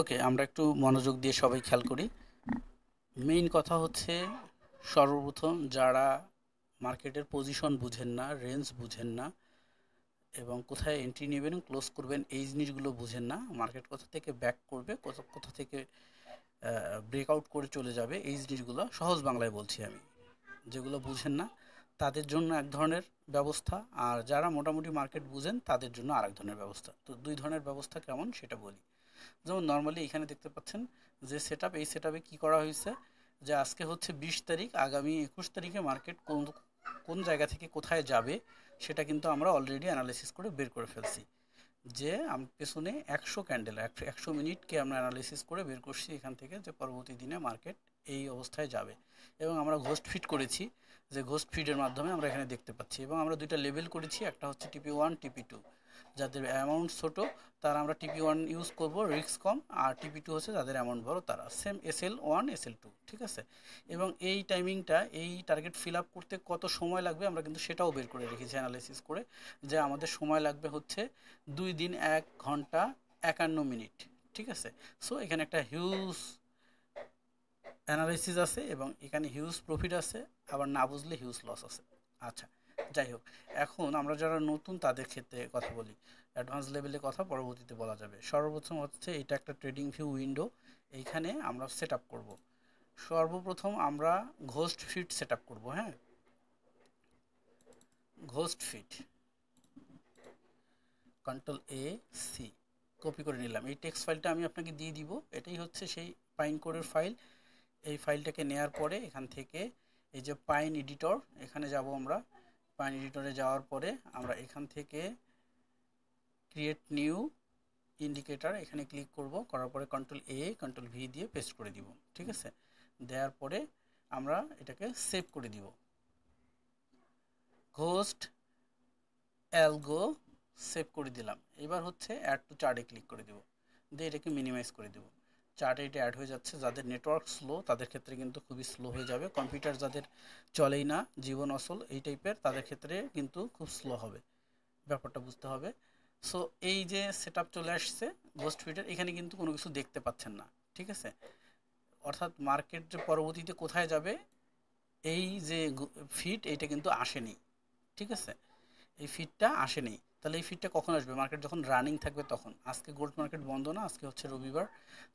ওকে, আমরা একটু মনোযোগ দিয়ে সবাই খেয়াল করি। মেইন কথা হচ্ছে, সর্বপ্রথম যারা মার্কেটের পজিশন বুঝেন না, রেঞ্জ বুঝেন না এবং কোথায় এন্ট্রি নেবেন, ক্লোজ করবেন, এই জিনিসগুলো বুঝেন না, মার্কেট কোথা থেকে ব্যাক করবে, কোথা কোথা থেকে ব্রেকআউট করে চলে যাবে, এই জিনিসগুলো সহজ বাংলায় বলছি আমি। যেগুলো বুঝেন না তাদের জন্য এক ধরনের ব্যবস্থা, আর যারা মোটামুটি মার্কেট বুঝেন তাদের জন্য আরেক ধরনের ব্যবস্থা। তো দুই ধরনের ব্যবস্থা কেমন সেটা বলি। যেমন নর্মালি এখানে দেখতে পাচ্ছেন যে সেটআপ, এই সেটআপে কি করা হয়েছে, যে আজকে হচ্ছে 20 তারিখ, আগামী 21 তারিখে মার্কেট কোন কোন জায়গা থেকে কোথায় যাবে সেটা কিন্তু আমরা অলরেডি অ্যানালাইসিস করে বের করে ফেলছি। যে পেছনে 100 ক্যান্ডেল, 100 মিনিটকে আমরা অ্যানালাইসিস করে বের করছি এখান থেকে, যে পরবর্তী দিনে মার্কেট এই অবস্থায় যাবে। এবং আমরা ঘোস্ট ফিট করেছি, যে ঘোস্ট ফিডের মাধ্যমে আমরা এখানে দেখতে পাচ্ছি। এবং আমরা দুইটা লেভেল করেছি, একটা হচ্ছে TP1, TP2। যাদের অ্যামাউন্ট ছোট তারা আমরা TP1 ইউজ করব, রিস্ক কম। আর TP2 হচ্ছে যাদের অ্যামাউন্ট বড়, তারা সেম SL1, SL2, ঠিক আছে। এবং এই টাইমিংটা, এই টার্গেট ফিল আপ করতে কত সময় লাগবে আমরা কিন্তু সেটাও বের করে রেখেছি অ্যানালাইসিস করে, যে আমাদের সময় লাগবে হচ্ছে 2 দিন 1 ঘন্টা 51 মিনিট, ঠিক আছে। সো এখানে একটা হিউজ অ্যানালাইসিস আছে এবং এখানে হিউজ প্রফিট আছে, আবার না বুঝলে হিউজ লস আছে। আচ্ছা, যাই হোক, এখন আমরা যারা নতুন তাদের ক্ষেত্রে কথা বলি। অ্যাডভান্স লেভেলে কথা পরবর্তীতে বলা যাবে। সর্বপ্রথম হচ্ছে এটা একটা ট্রেডিং ভিউ উইন্ডো, এইখানে আমরা সেট আপ করবো। সর্বপ্রথম আমরা ঘোস্ট ফিট সেট আপ করবো। হ্যাঁ, ঘোস্ট ফিট, Ctrl+A+C কপি করে নিলাম। এই টেক্সট ফাইলটা আমি আপনাকে দিয়ে দিব, এটাই হচ্ছে সেই পাইন কোডের ফাইল। এই ফাইলটাকে নেয়ার পরে এখান থেকে এই যে পাইন এডিটর, এখানে যাব আমরা। পাইন এডিটরে যাওয়ার পরে আমরা এখান থেকে ক্রিয়েট নিউ ইন্ডিকেটর এখানে ক্লিক করব, করার পরে Ctrl+A, Ctrl+V দিয়ে পেস্ট করে দিব, ঠিক আছে। দেওয়ার পরে আমরা এটাকে সেভ করে দিব। ঘোস্ট অ্যালগো সেভ করে দিলাম। এবার হচ্ছে অ্যাড টু চার্টে ক্লিক করে দিব, দিয়ে এটাকে মিনিমাইজ করে দিব। চার্টে এটা অ্যাড হয়ে যাচ্ছে। যাদের নেটওয়ার্ক স্লো তাদের ক্ষেত্রে কিন্তু খুবই স্লো হয়ে যাবে। কম্পিউটার যাদের চলেই না, জীবন অচল এই টাইপের, তাদের ক্ষেত্রে কিন্তু খুব স্লো হবে, ব্যাপারটা বুঝতে হবে। সো এই যে সেট আপ চলে আসছে গোস্ট ফিডের, এখানে কিন্তু কোনো কিছু দেখতে পাচ্ছেন না, ঠিক আছে। অর্থাৎ মার্কেট যে পরবর্তীতে কোথায় যাবে, এই যে ফিড, এইটা কিন্তু আসেনি, ঠিক আছে। এই ফিডটা আসেনি। তাহলে এই ফিডটা কখন আসবে? মার্কেট যখন রানিং থাকবে তখন। আজকে গোল্ড মার্কেট বন্ধ না, আজকে হচ্ছে রবিবার।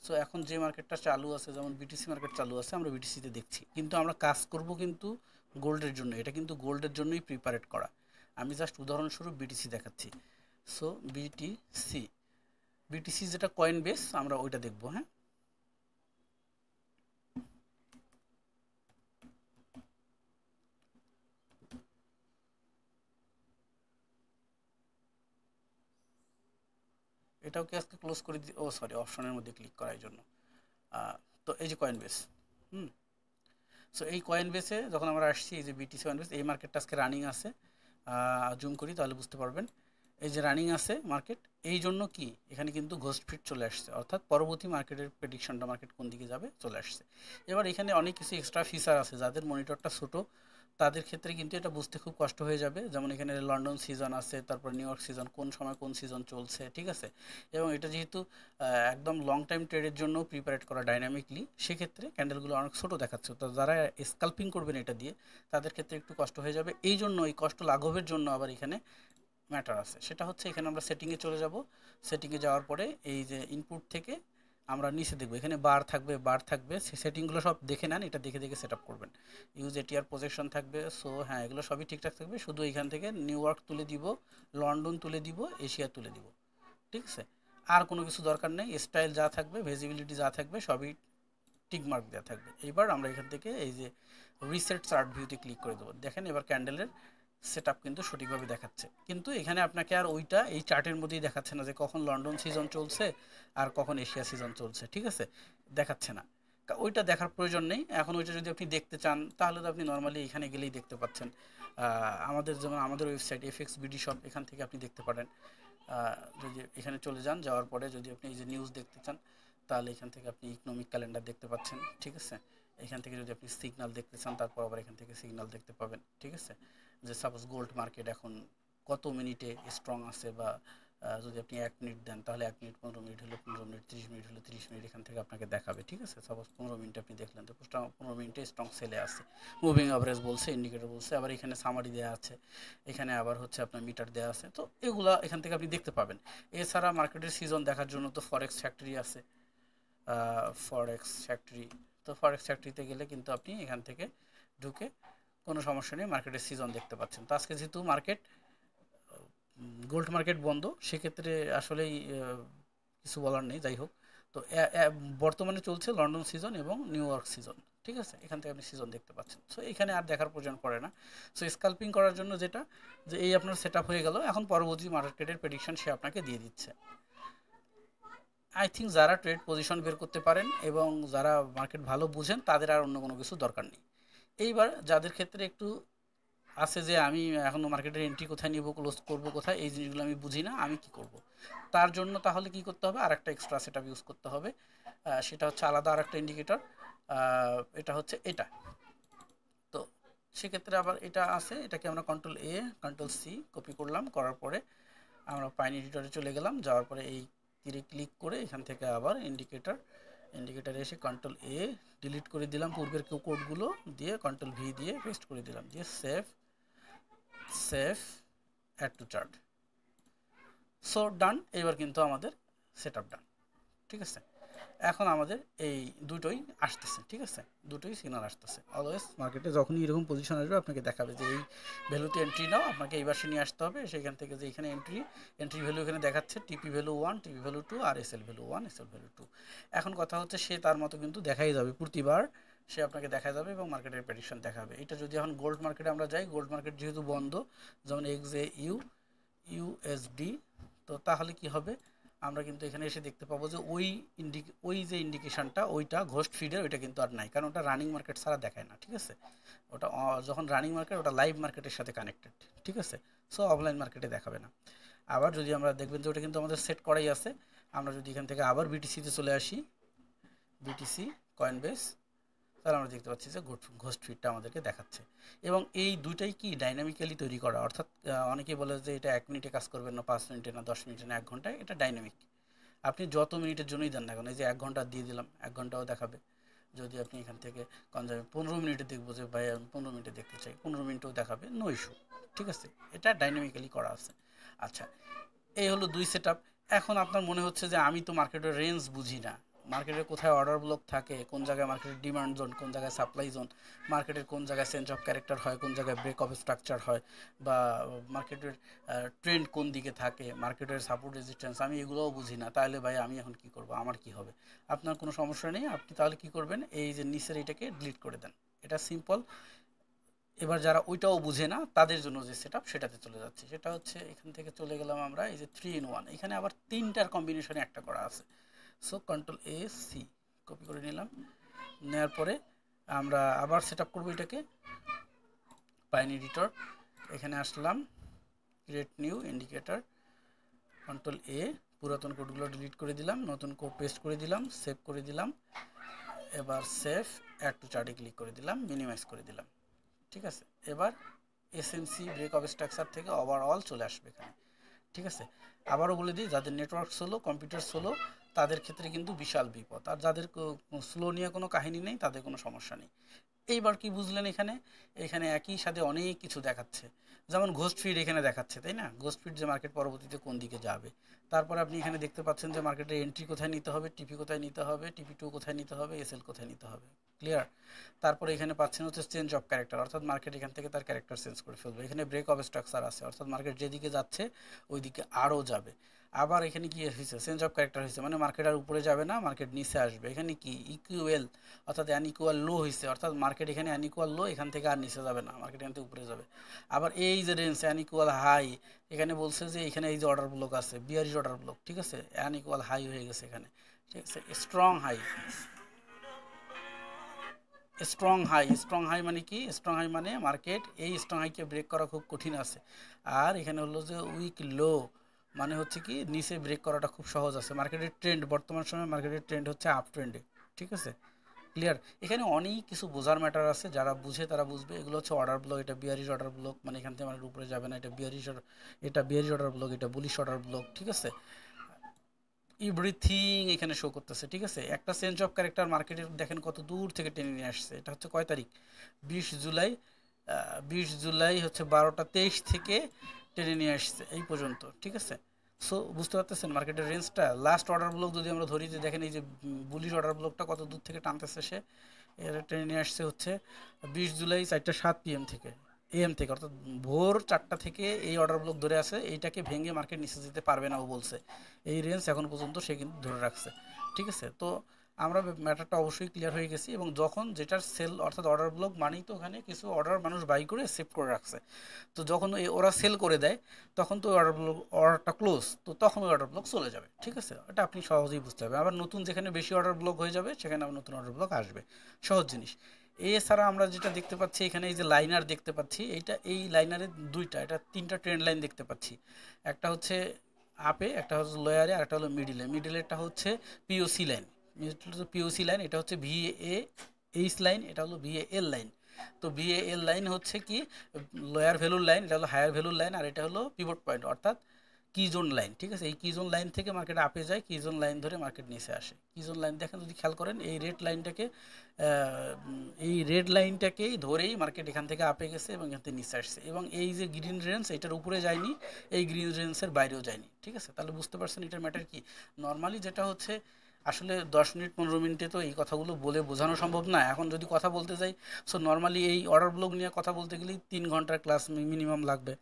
সো এখন যে মার্কেটটা চালু আছে, যেমন বিটিসি মার্কেট চালু আছে, আমরা বিটিসিতে দেখছি, কিন্তু আমরা কাজ করব কিন্তু গোল্ডের জন্য। এটা কিন্তু গোল্ডের জন্যই প্রিপারেট করা। আমি জাস্ট উদাহরণস্বরূপ বিটিসি দেখাচ্ছি। সো বিটিসি, বিটিসি যেটা কয়েন বেস, আমরা ওইটা দেখবো। হ্যাঁ, এটাও কি আজকে ক্লোজ করে ও সরি, অপশনের মধ্যে ক্লিক করার জন্য। আহ, তো এই যে কয়েন বেস, হুম। সো এই কয়েন বেসে যখন আমরা আসছি, এই যে বিটিসি কয়েন বেস, এই মার্কেটটা আজকে রানিং আছে। জুম করি তাহলে বুঝতে পারবেন। এই যে রানিং আছে মার্কেট, এই জন্য কি এখানে কিন্তু ঘোস্ট ফিট চলে আসছে, অর্থাৎ পরবর্তী মার্কেটের প্রেডিকশনটা, মার্কেট কোন দিকে যাবে, চলে আসছে। এবার এখানে অনেক কিছু এক্সট্রা ফিচার আছে, যাদের মনিটরটা ছোটো তাদের ক্ষেত্রে কিন্তু এটা বুঝতে খুব কষ্ট হয়ে যাবে। যেমন এখানে লন্ডন সিজন আছে, তারপর নিউ ইয়র্ক সিজন, কোন সময় কোন সিজন চলছে, ঠিক আছে। এবং এটা যেহেতু একদম লং টাইম ট্রেডের জন্য প্রিপারেট করা ডাইনামিকলি, সেক্ষেত্রে ক্যান্ডেলগুলো অনেক ছোটো দেখাচ্ছে। তো যারা স্কাল্পিং করবেন এটা দিয়ে, তাদের ক্ষেত্রে একটু কষ্ট হয়ে যাবে। এই জন্য এই কষ্ট লাঘবের জন্য আবার এখানে ম্যাটার আছে, সেটা হচ্ছে এখানে আমরা সেটিংয়ে চলে যাব। সেটিংয়ে যাওয়ার পরে এই যে ইনপুট থেকে আমরা নিচে দেখবো, এখানে বার থাকবে, বার থাকবে, সেটিংগুলো সব দেখে নেন, এটা দেখে দেখে সেট আপ করবেন। ইউজ এটিআর প্রজেকশন থাকবে। সো হ্যাঁ, এগুলো সবই ঠিকঠাক থাকবে, শুধু এখান থেকে নিউ ইয়র্ক তুলে দিব, লন্ডন তুলে দিব, এশিয়া তুলে দিব, ঠিক আছে। আর কোনো কিছু দরকার নেই। স্টাইল যা থাকবে, ভিজিবিলিটি যা থাকবে, সবই টিক মার্ক দেওয়া থাকবে। এবার আমরা এখান থেকে এই যে রিসেট চার্ট ভিউতে ক্লিক করে দেবো। দেখেন এবার ক্যান্ডেলের সেট আপ কিন্তু সঠিকভাবে দেখাচ্ছে, কিন্তু এখানে আপনাকে আর ওইটা এই চার্টের মধ্যেই দেখাচ্ছে না যে কখন লন্ডন সিজন চলছে আর কখন এশিয়া সিজন চলছে, ঠিক আছে, দেখাচ্ছে না। ওইটা দেখার প্রয়োজন নেই। এখন ওইটা যদি আপনি দেখতে চান তাহলে তো আপনি নর্মালি এখানে গেলেই দেখতে পাচ্ছেন। আমাদের যেমন আমাদের ওয়েবসাইট এফএক্স বিডি শপ, এখান থেকে আপনি দেখতে পারেন। যদি এখানে চলে যান, যাওয়ার পরে যদি আপনি এই যে নিউজ দেখতে চান, তাহলে এখান থেকে আপনি ইকোনমিক ক্যালেন্ডার দেখতে পাচ্ছেন, ঠিক আছে। এখান থেকে যদি আপনি সিগন্যাল দেখতে চান, তারপর আবার এখান থেকে সিগন্যাল দেখতে পাবেন, ঠিক আছে। যে সাপোজ গোল্ড মার্কেট এখন কত মিনিটে স্ট্রং আছে, বা যদি আপনি 1 মিনিট দেন তাহলে 1 মিনিট, 15 মিনিট হলো 15 মিনিট, 30 মিনিট হলো 30 মিনিট, এখান থেকে আপনাকে দেখাবে। ঠিক আছে, সাপোজ 15 মিনিট আপনি দেখলেন, তো 15 মিনিটে স্ট্রং সেলে আছে, মুভিং অ্যাভারেজ বলছে, ইন্ডিকেটর বলছে, আবার এখানে সামারি দেওয়া আছে, এখানে আবার হচ্ছে আপনার মিটার দেওয়া আছে। তো এগুলা এখান থেকে আপনি দেখতে পাবেন। এছাড়া মার্কেটের সিজন দেখার জন্য তো ফরেক্স ফ্যাক্টরি আছে, ফরেক্স ফ্যাক্টরি। তো ফরেক্স ফ্যাক্টরিতে গেলে কিন্তু আপনি এখান থেকে ঢুকে কোনো সমস্যা নেই মার্কেটের সিজন দেখতে পাচ্ছেন। তো আজকে যেহেতু মার্কেট গোল্ড মার্কেট বন্ধ, সেক্ষেত্রে আসলেই কিছু বলার নেই। যাই হোক, তো বর্তমানে চলছে লন্ডন সিজন এবং নিউ ইয়র্ক সিজন। ঠিক আছে, এখান থেকে আপনি সিজন দেখতে পাচ্ছেন। সো এখানে আর দেখার প্রয়োজন পড়ে না। সো স্কাল্পিং করার জন্য যেটা, যে এই আপনার সেট আপ হয়ে গেল, এখন পরবর্তী মার্কেটের প্রেডিকশন সে আপনাকে দিয়ে দিচ্ছে। আই থিঙ্ক যারা ট্রেড পজিশন বের করতে পারেন এবং যারা মার্কেট ভালো বুঝেন, তাদের আর অন্য কোনো কিছু দরকার নেই। এইবার যাদের ক্ষেত্রে একটু আছে যে আমি এখনও মার্কেটের এন্ট্রি কোথায় নিব, ক্লোজ করব কোথায়, এই জিনিসগুলো আমি বুঝি না, আমি কি করব, তার জন্য তাহলে কি করতে হবে, আর একটা এক্সট্রা সেট আপ ইউজ করতে হবে। সেটা হচ্ছে আলাদা আর একটা ইন্ডিকেটর, এটা হচ্ছে এটা। তো সেক্ষেত্রে আবার এটা আছে, এটাকে আমরা কন্ট্রোল এ কন্ট্রোল সি কপি করলাম, করার পরে আমরা পাইন এডিটরে চলে গেলাম, যাওয়ার পরে এই তীরে ক্লিক করে এখান থেকে আবার ইন্ডিকেটারে এসে কন্ট্রোল এ ডিলিট করে দিলাম পূর্বের কোডগুলো, দিয়ে কন্ট্রোল ভি দিয়ে পেস্ট করে দিলাম, দিয়ে save add to chart. So done, এবার কিন্তু আমাদের সেট আপ ডান। ঠিক আছে, এখন আমাদের এই দুটোই আসতেছে। ঠিক আছে, দুটোই সিগনাল আসতেছে। অলওয়েজ মার্কেটে যখনই এরকম পজিশন আসবে আপনাকে দেখাবে যে এই ভ্যালুতে এন্ট্রি নাও, আপনাকে এই পাশে নিয়ে আসতে হবে। সেখান থেকে যে এখানে এন্ট্রি ভ্যালু এখানে দেখাচ্ছে, টিপি ভ্যালু 1, টিপি ভ্যালু 2 আর এসএল ভ্যালু 1, এসএল ভ্যালু 2। এখন কথা হচ্ছে সে তার মতো কিন্তু দেখাই যাবে, প্রতিবার সে আপনাকে দেখা যাবে এবং মার্কেটের প্রেডিকশন দেখাবে। এটা যদি এখন গোল্ড মার্কেটে আমরা যাই, গোল্ড মার্কেট যেহেতু বন্ধ, যেমন ইউএসডি, তো তাহলে কি হবে, আমরা কিন্তু এখানে এসে দেখতে পাবো যে ওই যে ইন্ডিকেশনটা, ওইটা ঘোস্ট ফিডের, ওইটা কিন্তু আর নাই, কারণ ওটা রানিং মার্কেট ছাড়া দেখায় না। ঠিক আছে, ওটা যখন রানিং মার্কেট, ওটা লাইভ মার্কেটের সাথে কানেক্টেড। ঠিক আছে, সো অফলাইন মার্কেটে দেখাবে না। আবার যদি আমরা দেখবেন যে ওটা কিন্তু আমাদের সেট করাই আছে, আমরা যদি এখান থেকে আবার বিটিসিতে চলে আসি, বিটিসি কয়েনবেস, তাহলে আমরা দেখতে পাচ্ছি যে ঘোস্ট ফিডটা আমাদেরকে দেখাচ্ছে। এবং এই দুইটাই কি ডাইনামিক্যালি তৈরি করা, অর্থাৎ অনেকেই বলে যে এটা 1 মিনিটে কাজ করবেন না, 5 মিনিটে না, 10 মিনিটে না, 1 ঘন্টায়। এটা ডাইনামিক, আপনি যত মিনিটের জন্যই দেন না কেন, এই যে 1 ঘন্টা দিয়ে দিলাম, 1 ঘন্টাও দেখাবে। যদি আপনি এখান থেকে কনজামে 15 মিনিটে দেখবো যে ভাই আমি 15 মিনিটে দেখতে চাই, 15 মিনিটেও দেখাবে, নো ইস্যু। ঠিক আছে, এটা ডাইনামিক্যালি করা আছে। আচ্ছা, এই হলো 2 সেট আপ। এখন আপনার মনে হচ্ছে যে আমি তো মার্কেটের রেঞ্জ বুঝি না, মার্কেটের কোথায় অর্ডার ব্লক থাকে, কোন জায়গায় মার্কেটের ডিমান্ড জোন, কোন জায়গায় সাপ্লাই জোন, মার্কেটের কোন জায়গায় চেঞ্জ অফ ক্যারেক্টার হয়, কোন জায়গায় ব্রেক অফ স্ট্রাকচার হয়, বা মার্কেটের ট্রেন্ড কোন দিকে থাকে, মার্কেটের সাপোর্ট রেজিস্ট্যান্স, আমি এগুলোও বুঝি না। তাহলে ভাই আমি এখন কি করব, আমার কি হবে? আপনার কোনো সমস্যা নেই, আপনি তাহলে কি করবেন, এই যে নিচের এটাকে ডিলিট করে দেন। এটা সিম্পল। এবার যারা ওইটাও বুঝে না, তাদের জন্য যে সেট আপ, সেটাতে চলে যাচ্ছে। সেটা হচ্ছে এখান থেকে চলে গেলাম আমরা এই যে 3 in 1, এখানে আবার 3টার কম্বিনেশনে একটা করা আছে। So control A C copy করে নিলাম, নেওয়ার পরে আমরা আবার সেট আপ করবো এটাকে, পাইন এডিটর, এখানে আসলাম, ক্রিয়েট নিউ ইন্ডিকেটর, কন্ট্রোল এ, পুরাতন কোডগুলো ডিলিট করে দিলাম, নতুন কোড পেস্ট করে দিলাম, সেভ করে দিলাম। এবার সেভ অ্যাড টু চার্টে ক্লিক করে দিলাম, মিনিমাইজ করে দিলাম। ঠিক আছে, এবার এসএমসি ব্রেক অফ স্ট্রাকচার থেকে ওভারঅল চলে আসবে এখানে। ঠিক আছে, আবারও বলে দিই, যাদের নেটওয়ার্ক স্লো, কম্পিউটার স্লো, তাদের ক্ষেত্রে কিন্তু বিশাল বিপদ। আর যাদের স্লো নিয়ে কোনো কাহিনী নেই, তাদের কোনো সমস্যা নেই। এইবার কি বুঝলেন, এখানে একই সাথে অনেক কিছু দেখাচ্ছে। যেমন ঘোস্ট ফিড এখানে দেখাচ্ছে, তাই না? ঘোস্ট ফিড যে মার্কেট পরবর্তীতে কোন দিকে যাবে। তারপর আপনি এখানে দেখতে পাচ্ছেন যে মার্কেটের এন্ট্রি কোথায় নিতে হবে, টিপি কোথায় নিতে হবে, টিপি 2 কোথায় নিতে হবে, এসএল কোথায় নিতে হবে। ক্লিয়ার? তারপরে এখানে পাচ্ছেন হচ্ছে চেঞ্জ অফ ক্যারেক্টার, অর্থাৎ মার্কেট এখান থেকে তার ক্যারেক্টার চেঞ্জ করে ফেলবে। এখানে ব্রেক অফ স্ট্রাকচার আছে, অর্থাৎ মার্কেট যেদিকে যাচ্ছে ওই দিকে আরও যাবে। আবার এখানে কি হয়েছে, চেঞ্জ অফ ক্যারেক্টার হয়েছে, মানে মার্কেট আর উপরে যাবে না, মার্কেট নিচে আসবে। এখানে কি ইকুয়াল, অর্থাৎ অ্যানইকুয়াল লো হয়েছে, অর্থাৎ মার্কেট এখানে অ্যানইকুয়াল লো, এখান থেকে আর নিচে যাবে না, মার্কেট এখান থেকে উপরে যাবে। আবার এই যে রেঞ্জ অ্যানইকুয়াল হাই, এখানে বলছে যে এখানে এই যে অর্ডার ব্লক আছে, বিয়ারিশ অর্ডার ব্লক। ঠিক আছে, অ্যানইকুয়াল হাই হয়ে গেছে এখানে। ঠিক আছে, স্ট্রং হাই, স্ট্রং হাই মানে কি? স্ট্রং হাই মানে মার্কেট এই স্ট্রং হাইকে ব্রেক করা খুব কঠিন আছে। আর এখানে হলো যে উইক লো, মানে হচ্ছে কি নিচে ব্রেক করাটা খুব সহজ আছে। মার্কেটের ট্রেন্ড, বর্তমান সময়ে মার্কেটের ট্রেন্ড হচ্ছে আপ ট্রেন্ডে। ঠিক আছে, ক্লিয়ার? এখানে অনেক কিছু বোঝার ম্যাটার আছে, যারা বুঝে তারা বুঝবে। এগুলো হচ্ছে অর্ডার ব্লক, এটা বিয়ারিশ অর্ডার ব্লক, মানে এখান থেকে মানে উপরে যাবে না, এটা বিয়ারিশ, এটা বিয়ারিশ অর্ডার ব্লক, এটা বুলিশ অর্ডার ব্লক, ঠিক আছে? এভরিথিং এখানে শো করতেছে, ঠিক আছে? একটা চেঞ্জ অফ ক্যারেক্টার মার্কেটের দেখেন কত দূর থেকে টেনে নিয়ে আসছে। এটা হচ্ছে কয় তারিখ? 20 জুলাই। 20 জুলাই হচ্ছে 12টা 23 থেকে টেনে নিয়ে আসছে এই পর্যন্ত, ঠিক আছে? সো বুঝতে পারতেছেন মার্কেটের রেঞ্জটা। লাস্ট অর্ডার ব্লক যদি আমরা ধরি, যে দেখেন এই যে বুলিশ অর্ডার ব্লকটা কত দূর থেকে টানতেছে সে, এর টেনে নিয়ে আসছে হচ্ছে 20 জুলাই 4টা 7 PM থেকে, AM থেকে, অর্থাৎ ভোর 4টা থেকে এই অর্ডার ব্লক ধরে আছে। এইটাকে ভেঙে মার্কেট নিচে যেতে পারবে না ও বলছে। এই রেঞ্জ এখন পর্যন্ত সে কিন্তু ধরে রাখছে, ঠিক আছে? তো আমরা ম্যাটারটা অবশ্যই ক্লিয়ার হয়ে গেছি। এবং যখন যেটার সেল অর্থাৎ অর্ডার ব্লক মানেই তো ওখানে কিছু অর্ডার মানুষ বাই করে সেভ করে রাখছে। তো যখন ওরা সেল করে দেয় তখন তো অর্ডার ব্লক, অর্ডারটা ক্লোজ, তো তখন ওই অর্ডার ব্লক চলে যাবে, ঠিক আছে? এটা আপনি সহজেই বুঝতে পারবেন। আবার নতুন যেখানে বেশি অর্ডার ব্লক হয়ে যাবে সেখানে আবার নতুন অর্ডার ব্লক আসবে, সহজ জিনিস। এছাড়া আমরা যেটা দেখতে পাচ্ছি এখানে, এই যে লাইনার দেখতে পাচ্ছি, এইটা এই লাইনারের দুইটা, এটা তিনটা ট্রেন্ড লাইন দেখতে পাচ্ছি। একটা হচ্ছে আপে, একটা হচ্ছে লোয়ারে, আর একটা হলো মিডিলে। মিডিলেরটা হচ্ছে পিওসি লাইন, পিওসি লাইন, এটা হচ্ছে ভিএ এইচ লাইন, এটা হলো ভিএএল লাইন। তো ভিএএল লাইন হচ্ছে কি লোয়ার ভ্যালুর লাইন, এটা হলো হায়ার ভ্যালুর লাইন, আর এটা হলো পিভট পয়েন্ট অর্থাৎ কি জোন লাইন, ঠিক আছে? এই কি জোন লাইন থেকে মার্কেট আপে যায়, কি জোন লাইন ধরে মার্কেট নিচে আসে। কি জোন লাইন দেখেন যদি খেয়াল করেন, এই রেড লাইনটাকে এই রেড লাইনটাকেই ধরেই মার্কেট এখান থেকে আপে গেছে এবং এখান থেকে নিচে আসছে। এবং এই যে গ্রিন রেঞ্জ, এটার উপরে যায়নি, এই গ্রিন রেঞ্জের বাইরেও যায়নি, ঠিক আছে? তাহলে বুঝতে পারছেন এটার ম্যাটার কি। নর্মালি যেটা হচ্ছে, আসলে 10 মিনিট 15 মিনিটে তো এই কথাগুলো বলে বোঝানো সম্ভব না। এখন যদি কথা বলতে যাই, সো নর্মালি এই অর্ডার ব্লক নিয়ে কথা বলতে গেলেই 3 ঘন্টার ক্লাস মিনিমাম লাগবে।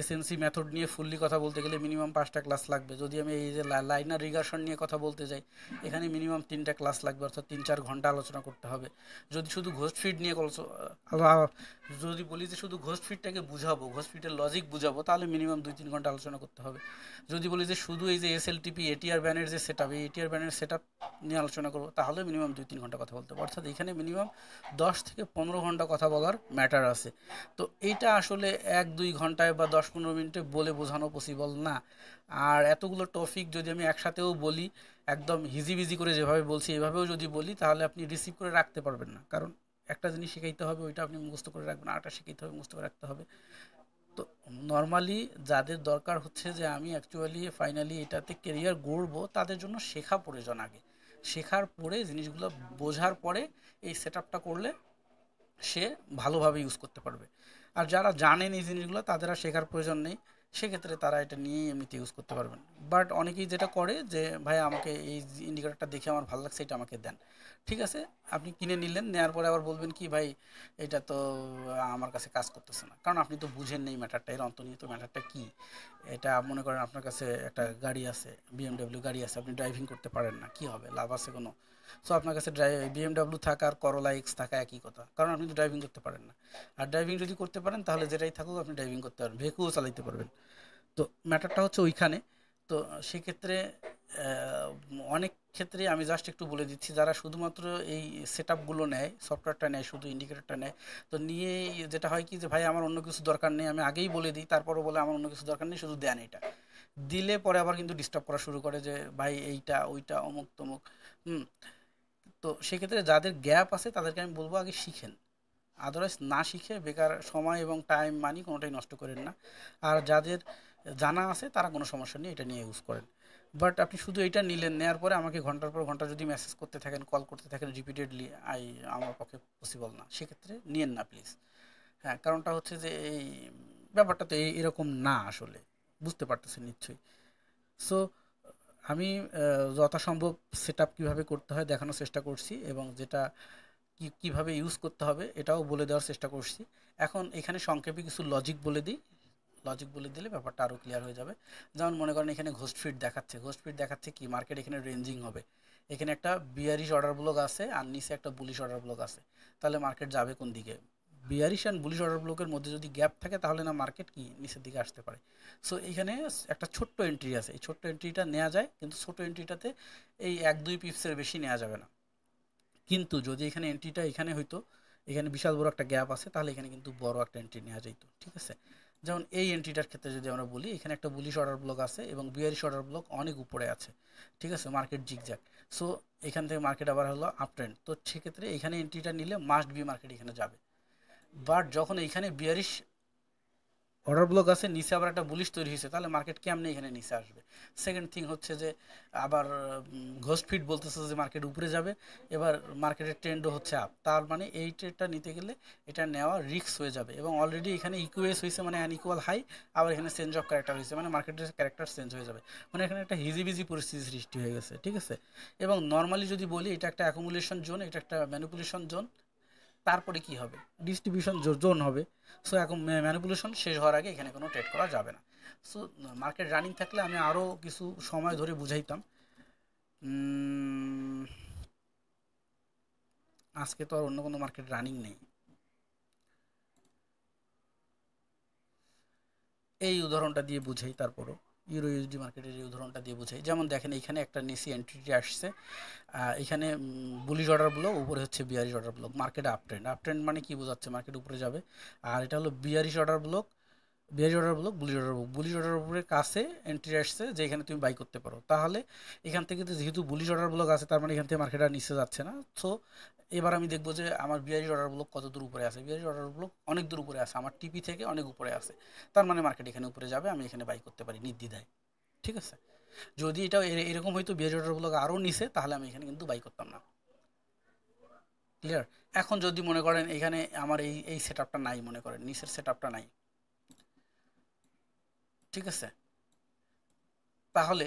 এসএনসি মেথড নিয়ে ফুললি কথা বলতে গেলে মিনিমাম 5টা ক্লাস লাগবে। যদি আমি এই যে লাইনার রিগার্সন নিয়ে কথা বলতে যাই, এখানে মিনিমাম 3টা ক্লাস লাগবে, অর্থাৎ 3-4 ঘন্টা আলোচনা করতে হবে। যদি শুধু ঘোস্ট ফিড নিয়ে যদি বলি যে শুধু ঘোস্ট ফিডটাকে বুঝাবো, ঘোস্ট ফিডের লজিক বুঝাবো, তাহলে মিনিমাম 2-3 ঘন্টা আলোচনা করতে হবে। যদি বলি যে শুধু এই যে এসএলটিপি এটিআর ব্যানের যে সেট আপ, এই এটিআর ব্যানের সেট আপ নিয়ে আলোচনা করবো, তাহলে মিনিমাম 2-3 ঘন্টা কথা বলতে হবে। অর্থাৎ এখানে মিনিমাম 10 থেকে 15 ঘন্টা কথা বলার ম্যাটার আছে। তো এইটা আসলে 1-2 ঘন্টায় বা 10-15 মিনিটে বলে বোঝানো পসিবল না। আর এতগুলো টপিক যদি আমি একসাথেও বলি, একদম হিজিবিজি করে যেভাবে বলছি এভাবেও যদি বলি, তাহলে আপনি রিসিভ করে রাখতে পারবেন না। কারণ একটা জিনিস শিখাইতে হবে, ওইটা আপনি মুখস্থ করে রাখবেন, আরেকটা শিখাইতে হবে, মুখস্থ করে রাখতে হবে। তো নর্মালি যাদের দরকার হচ্ছে যে আমি অ্যাকচুয়ালি ফাইনালি এটাতে কেরিয়ার গড়বো, তাদের জন্য শেখা প্রয়োজন আগে। শেখার পরে জিনিসগুলো বোঝার পরে এই সেট আপটা করলে সে ভালোভাবে ইউজ করতে পারবে। আর যারা জানেন এই জিনিসগুলো, তাদের আর শেখার প্রয়োজন নেই, সেক্ষেত্রে তারা এটা নিয়েই এমনিতে ইউজ করতে পারবেন। বাট অনেকেই যেটা করে যে ভাই আমাকে এই ইন্ডিকেটরটা দেখে আমার ভালো লাগছে, এটা আমাকে দেন। ঠিক আছে, আপনি কিনে নিলেন, নেওয়ার পরে আবার বলবেন কি ভাই এটা তো আমার কাছে কাজ করতেছে না, কারণ আপনি তো বুঝেন নেই ম্যাটারটা, এর অন্তর্নিহিত ম্যাটারটা কী। এটা মনে করেন আপনার কাছে একটা গাড়ি আছে, বিএমডাব্লিউ গাড়ি আছে, আপনি ড্রাইভিং করতে পারেন না, কি হবে, লাভ আছে কোনো? সো আপনার কাছে বিএমডাব্লিউ থাকা আর করোলা এক্স থাকা একই কথা, কারণ আপনি তো ড্রাইভিং করতে পারেন না। আর ড্রাইভিং যদি করতে পারেন তাহলে যেটাই থাকুক আপনি ড্রাইভিং করতে পারবেন, ভেহিকলও চালাতে পারবেন। তো ম্যাটারটা হচ্ছে ওইখানে। তো সেক্ষেত্রে অনেক ক্ষেত্রে আমি জাস্ট একটু বলে দিচ্ছি, যারা শুধুমাত্র এই সেট আপগুলো নেয়, সফটওয়্যারটা নেয়, শুধু ইন্ডিকেটরটা নেয়, তো নিয়ে যেটা হয় কি যে ভাই আমার অন্য কিছু দরকার নেই, আমি আগেই বলে দিই, তারপরও বলে আমার অন্য কিছু দরকার নেই, শুধু দেন এটা। দিলে পরে আবার কিন্তু ডিস্টার্ব করা শুরু করে যে ভাই এইটা ওইটা অমুক তমুক। হুম। তো সেক্ষেত্রে যাদের গ্যাপ আছে তাদেরকে আমি বলবো আগে শিখেন, আদারওয়াইজ না শিখে বেকার সময় এবং টাইম মানি কোনোটাই নষ্ট করেন না। আর যাদের জানা আছে তারা কোনো সমস্যা নেই, এটা নিয়ে ইউজ করেন। বাট আপনি শুধু এটা নিলেন, নেওয়ার পরে আমাকে ঘন্টার পর ঘন্টা যদি মেসেজ করতে থাকেন, কল করতে থাকেন রিপিটেডলি, আমার পক্ষে পসিবল না, সেক্ষেত্রে নিয়েন না প্লিজ। হ্যাঁ, কারণটা হচ্ছে যে এই ব্যাপারটা তো এরকম না আসলে, বুঝতে পারতেছেন নিশ্চয়ই। সো আমি যথাসম্ভব সেট আপ কীভাবে করতে হয় দেখানোর চেষ্টা করছি, এবং যেটা কীভাবে ইউজ করতে হবে এটাও বলে দেওয়ার চেষ্টা করছি। এখন এখানে সংক্ষেপে কিছু লজিক বলে দিই, লজিক বলে দিলে ব্যাপারটা আরও ক্লিয়ার হয়ে যাবে। যেমন মনে করেন এখানে ঘোস্ট ফিট দেখাচ্ছে, ঘোস্ট ফিট দেখাচ্ছে কি মার্কেট এখানে রেঞ্জিং হবে, এখানে একটা বিয়ারিশ অর্ডার ব্লক আছে আর নিচে একটা বুলিশ অর্ডার ব্লক আছে, তাহলে মার্কেট যাবে কোন দিকে? বিয়ারিশ অ্যান্ড বুলিশ অর্ডার ব্লকের মধ্যে যদি গ্যাপ থাকে তাহলে না মার্কেট কি নিচের দিকে আসতে পারে। সো এখানে একটা ছোট্ট এন্ট্রি আছে, এই ছোট্ট এন্ট্রিটা নেওয়া যায়, কিন্তু ছোটো এন্ট্রিটাতে এই 1-2 পিপসের বেশি নেওয়া যাবে না। কিন্তু যদি এখানে এন্ট্রিটা এখানে হইতো, এখানে বিশাল বড় একটা গ্যাপ আছে, তাহলে এখানে কিন্তু বড় একটা এন্ট্রি নেওয়া যাইতো, ঠিক আছে? যেমন এই এন্ট্রিটার ক্ষেত্রে যদি আমরা বলি, এখানে একটা বুলিশ অর্ডার ব্লক আছে এবং বিয়ারিশ অর্ডার ব্লক অনেক উপরে আছে, ঠিক আছে, মার্কেট জিগজ্যাগ। সো এখান থেকে মার্কেট আবার হলো আপ ট্রেন্ড, তো সেক্ষেত্রে এখানে এন্ট্রিটা নিলে মাস্ট বি মার্কেট এখানে যাবে। বাট যখন এইখানে বিয়ারিশ অর্ডার ব্লক আছে, নিচে আবার একটা বুলিশ তৈরি হয়েছে, তাহলে মার্কেট কেমনে এখানে নিচে আসবে? সেকেন্ড থিং হচ্ছে যে আবার ঘোস্ট ফিট বলতেছে যে মার্কেট উপরে যাবে, এবার মার্কেটের ট্রেন্ডও হচ্ছে আপ, তার মানে এই ট্রেডটা নিতে গেলে এটা নেওয়া রিস্ক হয়ে যাবে। এবং অলরেডি এখানে ইকুএস হয়েছে মানে আনইকুয়াল হাই, আবার এখানে চেঞ্জ অফ ক্যারেক্টার হয়েছে মানে মার্কেটের ক্যারেক্টার চেঞ্জ হয়ে যাবে, মানে এখানে একটা হিজিবিজি পরিস্থিতি সৃষ্টি হয়ে গেছে, ঠিক আছে। এবং নর্মালি যদি বলি, এটা একটা অ্যাকুমুলেশন জোন, এটা একটা ম্যানিপুলেশন জোন, তারপরে কি হবে? ডিস্ট্রিবিউশন জোন হবে। সো এখন ম্যানিপুলেশন শেষ হওয়ার আগে এখানে কোনো ট্রেড করা যাবে না। সো মার্কেট রানিং থাকলে আমি আরও কিছু সময় ধরে বুঝাইতাম। আজকে তো আর অন্য কোনো মার্কেট রানিং নেই। এই উদাহরণটা দিয়ে বুঝাই, তারপরও ইউরো ইউএসডি মার্কেটের এই উদাহরণটা দিয়ে বুঝাই। যেমন দেখেন এখানে একটা নিচি এন্ট্রিটি আসছে, এখানে বুলিশ অর্ডার ব্লক, উপরে হচ্ছে bearish order block, market up trend. Up trend মানে কি বোঝাচ্ছে? মার্কেট উপরে যাবে। আর এটা হলো bearish order block, bearish order block, bullish order block, bullish order ব্লকের কাছে এন্ট্রি আসছে যে এখানে তুমি বাই করতে পারো। তাহলে এখান থেকে তো যেহেতু বুলিশ অর্ডার ব্লক আছে, তার মানে এখান থেকে মার্কেট আর নিচে যাচ্ছে না। সো এবার আমি দেখবো যে আমার বিয়ারিশ অর্ডার ব্লক কত দূর উপরে আছে। বিয়ারিশ অর্ডার ব্লক অনেক দূর উপরে আছে, আমার টিপি থেকে অনেক উপরে আছে, তার মানে মার্কেট এখানে উপরে যাবে, আমি এখানে বাই করতে পারি নির্দ্বিধায়, ঠিক আছে। যদি এটা এরকম হয়তো বিয়ারিশ অর্ডার ব্লক আরও নিচে, তাহলে আমি এখানে কিন্তু বাই করতাম না। ক্লিয়ার? এখন যদি মনে করেন এখানে আমার এই এই সেট আপটা নাই, মনে করেন নিচের সেট আপটা নাই, ঠিক আছে, তাহলে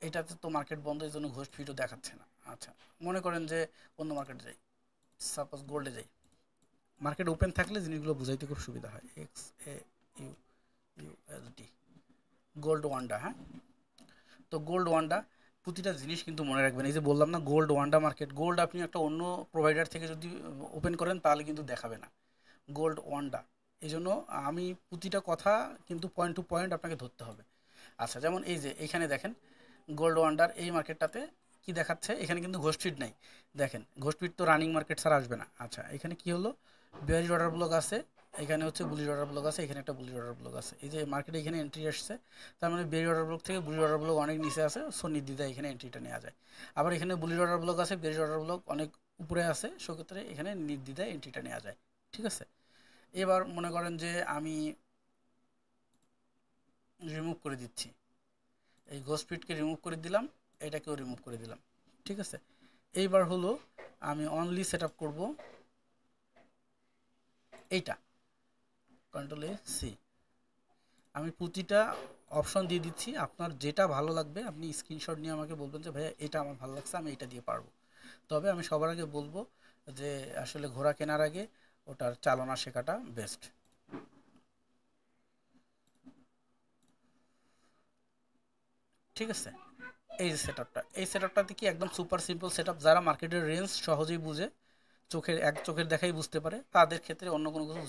এটাতে তো মার্কেট বন্ধ, এই জন্য ঘোষ ফিটও দেখাচ্ছে না। আচ্ছা, মনে করেন যে অন্য মার্কেট যাই, সাপোজ গোল্ডে যাই, মার্কেট ওপেন থাকলে জিনিসগুলো বুঝাইতে খুব সুবিধা হয়। X A you USD, gold Wanda, হ্যাঁ। তো গোল্ড ওয়ান্ডা, প্রতিটা জিনিস কিন্তু মনে রাখবেন, এই যে বললাম না গোল্ড ওয়ান্ডা মার্কেট, গোল্ড আপনি একটা অন্য প্রোভাইডার থেকে যদি ওপেন করেন তাহলে কিন্তু দেখাবে না, গোল্ড ওয়ান্ডা। এই জন্য আমি প্রতিটা কথা কিন্তু পয়েন্ট টু পয়েন্ট আপনাকে ধরতে হবে। আচ্ছা, যেমন এই যে এইখানে দেখেন গোল্ড ওয়ান্ডার এই মার্কেটটাতে কি দেখাচ্ছে, এখানে কিন্তু ঘোষ ফিট নাই। দেখেন ঘোষ ফিট তো রানিং মার্কেট ছাড়া আসবে না। আচ্ছা, এখানে কি হলো, বিয়ারিশ অর্ডার ব্লক আছে, এখানে হচ্ছে বুলিশ অর্ডার ব্লক আছে, এখানে একটা বুলিশ অর্ডার ব্লক আছে, এই যে মার্কেটে এখানে এন্ট্রি আসছে, তার মানে বিয়ারিশ অর্ডার ব্লক থেকে বুলিশ অর্ডার ব্লক অনেক নিচে আছে, সো নির্দ্বিধায় এখানে এন্ট্রিটা নেওয়া যায়। আবার এখানে বুলিশ অর্ডার ব্লক আছে, বিয়ারিশ অর্ডার ব্লক অনেক উপরে আছে, সেক্ষেত্রে এখানে নির্দ্বিধায় এন্ট্রিটা নেওয়া যায়, ঠিক আছে। এবার মনে করেন যে আমি রিমুভ করে দিচ্ছি, এই ঘোষ ফিটকে রিমুভ করে দিলাম, এটাকেও রিমুভ করে দিলাম, ঠিক আছে। এইবার হলো আমি অনলি সেট আপ করবো এইটা, কন্ট্রোল এ সি, আমি প্রতিটা অপশন দিয়ে দিচ্ছি, আপনার যেটা ভালো লাগবে আপনি স্ক্রিনশট নিয়ে আমাকে বলবেন যে ভাইয়া এটা আমার ভালো লাগছে, আমি এটা দিয়ে পারবো। তবে আমি সবার আগে বলবো যে আসলে ঘোড়া কেনার আগে ওটার চালনা শেখাটা বেস্ট, ঠিক আছে। এই যে সেট আপটা, এই সেট আপটাতে কি একদম সুপার সিম্পল সেট আপ, যারা মার্কেটের রেঞ্জ সহজেই বুঝে, চোখের দেখাই বুঝতে পারে, তাদের ক্ষেত্রে অন্য কোনো কিছু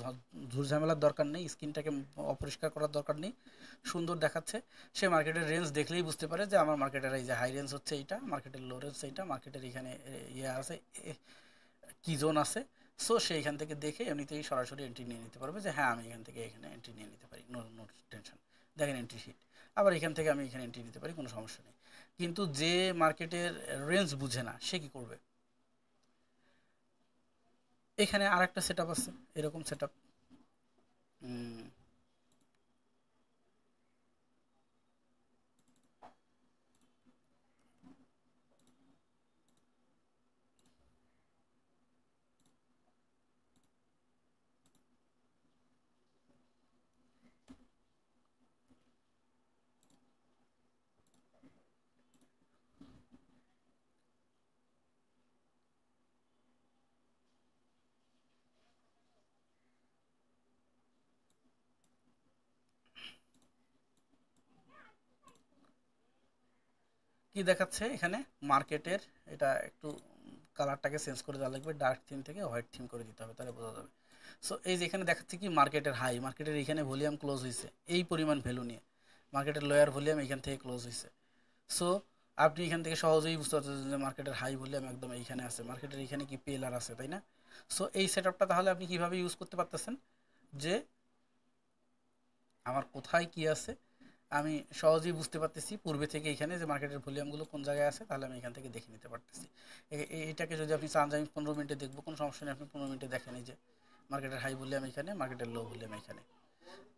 ঝুটঝামেলার দরকার নেই, স্ক্রিনটাকে অপরিষ্কার করার দরকার নেই, সুন্দর দেখাচ্ছে। সে মার্কেটের রেঞ্জ দেখলেই বুঝতে পারে যে আমার মার্কেটের এই যে হাই রেঞ্জ হচ্ছে এইটা, মার্কেটের লো রেঞ্জ এইটা, মার্কেটের এখানে ইয়ে আছে, কি জোন আছে। সো সে এখান থেকে দেখে এমনিতেই সরাসরি এন্ট্রি নিয়ে নিতে পারবে যে হ্যাঁ আমি এখান থেকে এখানে এন্ট্রি নিয়ে নিতে পারি, নো নো টেনশন। দেখেন এন্ট্রি শিট, আবার এখান থেকে আমি এখানে এন্ট্রি নিতে পারি, কোনো সমস্যা নেই। কিন্তু যে মার্কেটের রেঞ্জ বুঝে না সে কি করবে? এখানে আর একটা সেট আপ আছে, এরকম সেট আপ, কি দেখাচ্ছে এখানে মার্কেটের, এটা একটু কালারটাকে চেঞ্জ করে দেওয়া লাগবে, ডার্ক থিম থেকে হোয়াইট থিম করে দিতে হবে, তাহলে বোঝা যাবে। সো এই যে এখানে দেখাচ্ছে কি মার্কেটের হাই, মার্কেটের এখানে ভলিউম ক্লোজ হয়েছে এই পরিমাণ ভ্যালু নিয়ে, মার্কেটের লোয়ার ভলিউম এখান থেকে ক্লোজ হয়েছে। সো আপনি এখান থেকে সহজেই বুঝতে পারছেন যে মার্কেটের হাই ভলিউম একদম এইখানে আছে, মার্কেটের এখানে কি পেলার আছে, তাই না? সো এই সেট আপটা তাহলে আপনি কীভাবে ইউজ করতে পারতেছেন যে আমার কোথায় কি আছে আমি সহজেই বুঝতে পারতেছি পূর্বে থেকে এখানে যে মার্কেটের ভলিউমগুলো কোন জায়গায় আছে, তাহলে আমি এখান থেকে দেখে নিতে পারতেছি। এটাকে যদি আপনি চান যে আমি 15 মিনিটে দেখবো, কোনো সমস্যা নেই, আপনি 15 মিনিটে দেখেন এই যে মার্কেটের হাই ভলিউম এখানে, মার্কেটের লো ভলিউম এখানে।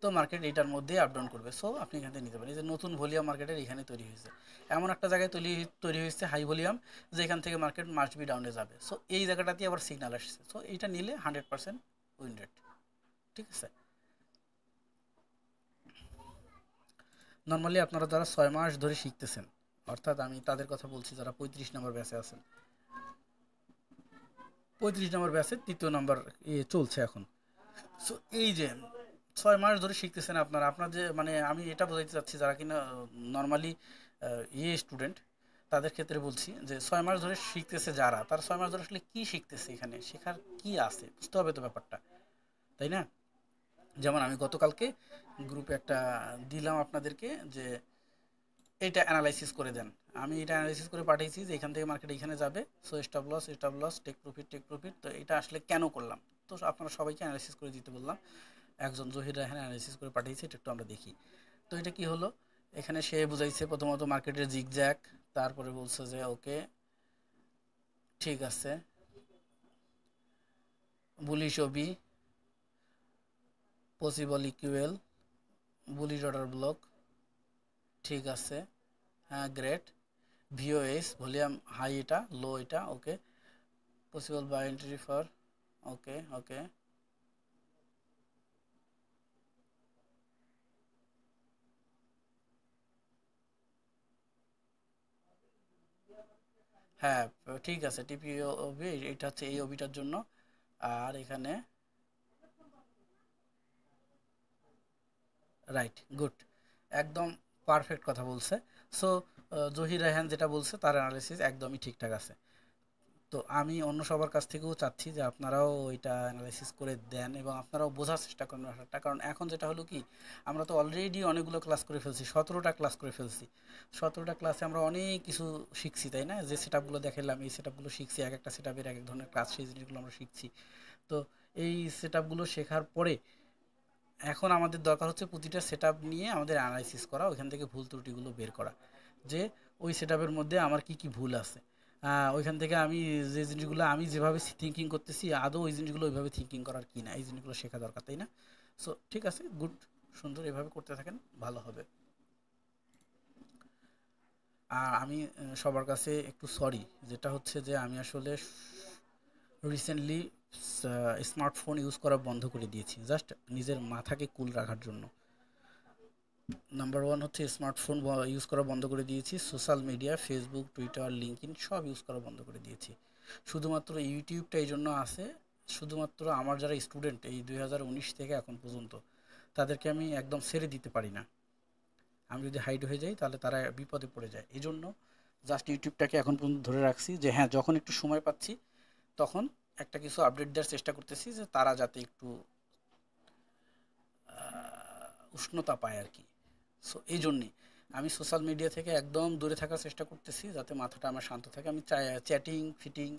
তো মার্কেট এটার মধ্যেই আপ ডাউন করবে, সো আপনি এখান থেকে নিতে পারেন। এই যে নতুন ভলিউম মার্কেটের এখানে তৈরি হয়েছে, এমন একটা জায়গায় তৈরি হয়েছে হাই ভলিউম, যে এখান থেকে মার্কেট মাস্ট বি ডাউনে যাবে। সো এই জায়গাটাতে আবার সিগন্যাল আসছে, সো এইটা নিলে 100% উইন রেট। ঠিক আছে। নর্মালি আপনারা যারা 6 মাস ধরে শিখতেছেন, অর্থাৎ আমি তাদের কথা বলছি যারা 35 নম্বর ব্যাচে আছেন, 35 নম্বর ব্যাচে 3য় নম্বর চলছে এখন। সো এই যে 6 মাস ধরে শিখতেছেন আপনারা, আপনার যে মানে আমি এটা বোঝাইতে চাচ্ছি যারা কিনা নর্মালি স্টুডেন্ট, তাদের ক্ষেত্রে বলছি যে 6 মাস ধরে শিখতেছে যারা, তারা 6 মাস ধরে আসলে কী শিখতেছে, এখানে শেখার কী আছে বুঝতে হবে তো ব্যাপারটা, তাই না? যেমন আমি গতকালকে গ্রুপে একটা দিলাম আপনাদেরকে যে এটা অ্যানালাইসিস করে দেন। আমি এটা অ্যানালাইসিস করে পাঠিয়েছি যে এখান থেকে মার্কেট এখানে যাবে, so stop loss, take profit. তো এটা আসলে কেন করলাম, তো আপনারা সবাইকে অ্যানালাইসিস করে দিতে বললাম। একজন জহির রায়হান অ্যানালাইসিস করে পাঠিয়েছে, এটা একটু আমরা দেখি। তো এটা কি হলো, এখানে সে বুঝাইছে প্রথমত মার্কেটের জিগজ্যাগ, তারপরে বলছে যে ওকে ঠিক আছে, bullish OB, possible equal, bullish order block, ঠিক আছে, হ্যাঁ গ্রেট, ভিওএস ভলিউম হাই এটা, লো এটা, ওকে, পসিবল বাই এন্ট্রি ফর, ওকে ওকে, হ্যাঁ ঠিক আছে, টিপিও ওবি এটা হচ্ছে এই ওবিটার জন্য। আর এখানে রাইট, গুড, একদম পারফেক্ট কথা বলছে। সো জহির রায়হান যেটা বলছে তার অ্যানালিসিস একদমই ঠিকঠাক আছে। তো আমি অন্য সবার কাছ থেকেও চাচ্ছি যে আপনারাও ওইটা অ্যানালাইসিস করে দেন এবং আপনারাও বোঝার চেষ্টা করেন ব্যাপারটা। কারণ এখন যেটা হলো কি, আমরা তো অলরেডি অনেকগুলো ক্লাস করে ফেলছি, 17টা ক্লাস করে ফেলছি। 17টা ক্লাসে আমরা অনেক কিছু শিখছি, তাই না? যে সেট আপগুলো দেখালাম, এই সেট আপগুলো শিখছি, এক একটা সেট আপের এক এক ধরনের ক্লাস, সেই জিনিসগুলো আমরা শিখছি। তো এই সেট আপগুলো শেখার পরে এখন আমাদের দরকার হচ্ছে প্রতিটা সেট আপ নিয়ে আমাদের অ্যানালাইসিস করা, ওইখান থেকে ভুল ত্রুটিগুলো বের করা, যে ওই সেট আপের মধ্যে আমার কি কি ভুল আছে। ওইখান থেকে আমি যে জিনিসগুলো আমি যেভাবে থিঙ্কিং করতেছি, আদৌ ওই জিনিসগুলো ওইভাবে থিঙ্কিং করার কি না, এই জিনিসগুলো শেখা দরকার, তাই না? সো ঠিক আছে, গুড, সুন্দর, এভাবে করতে থাকেন, ভালো হবে। আর আমি সবার কাছে একটু সরি, যেটা হচ্ছে যে আমি আসলে রিসেন্টলি স্মার্টফোন ইউজ করা বন্ধ করে দিয়েছি, জাস্ট নিজের মাথাকে কুল রাখার জন্য। নাম্বার ওয়ান হচ্ছে স্মার্টফোন ইউজ করা বন্ধ করে দিয়েছি, social media Facebook Twitter LinkedIn সব ইউজ করা বন্ধ করে দিয়েছি। শুধুমাত্র ইউটিউবটা এই জন্য আছে, শুধুমাত্র আমার যারা স্টুডেন্ট এই 2019 থেকে এখন পর্যন্ত, তাদেরকে আমি একদম ছেড়ে দিতে পারি না। আমি যদি হাইড হয়ে যাই তাহলে তারা বিপদে পড়ে যায়, এই জন্য জাস্ট ইউটিউবটাকে এখন পর্যন্ত ধরে রাখছি, যে হ্যাঁ যখন একটু সময় পাচ্ছি তখন একটা কিছু আপডেট দেওয়ার চেষ্টা করতেছি, যে তারা যাতে একটু উষ্ণতা পায় আর কি। সো এই জন্যেই আমি সোশ্যাল মিডিয়া থেকে একদম দূরে থাকার চেষ্টা করতেছি, যাতে মাথাটা আমার শান্ত থাকে। আমি চ্যাটিং ফিটিং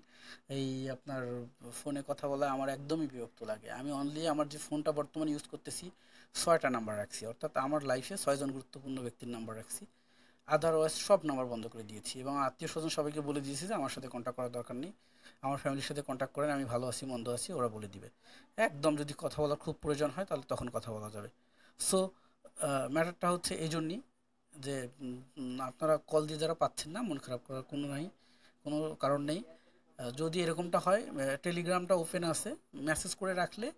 এই আপনার ফোনে কথা বলা আমার একদমই বিরক্ত লাগে। আমি অনলি আমার যে ফোনটা বর্তমানে ইউজ করতেছি 6টা নাম্বার রাখছি, অর্থাৎ আমার লাইফে 6জন গুরুত্বপূর্ণ ব্যক্তির নাম্বার রাখছি, আদারওয়াইজ সব নাম্বার বন্ধ করে দিয়েছি। এবং আত্মীয় স্বজন সবাইকে বলে দিয়েছি যে আমার সাথে কন্ট্যাক্ট করার দরকার নেই, আমার ফ্যামিলির সাথে কন্ট্যাক্ট করেন, আমি ভালো আছি মন্দ আছি ওরা বলে দিবে। একদম যদি কথা বলার খুব প্রয়োজন হয় তাহলে তখন কথা বলা যাবে। সো ম্যাটারটা হচ্ছে এই জন্যই যে আপনারা কল দিয়ে যারা পাচ্ছেন না, মন খারাপ করার কোনো নাই, কোনো কারণ নেই। যদি এরকমটা হয়, টেলিগ্রামটা ওপেন আছে, মেসেজ করে রাখলে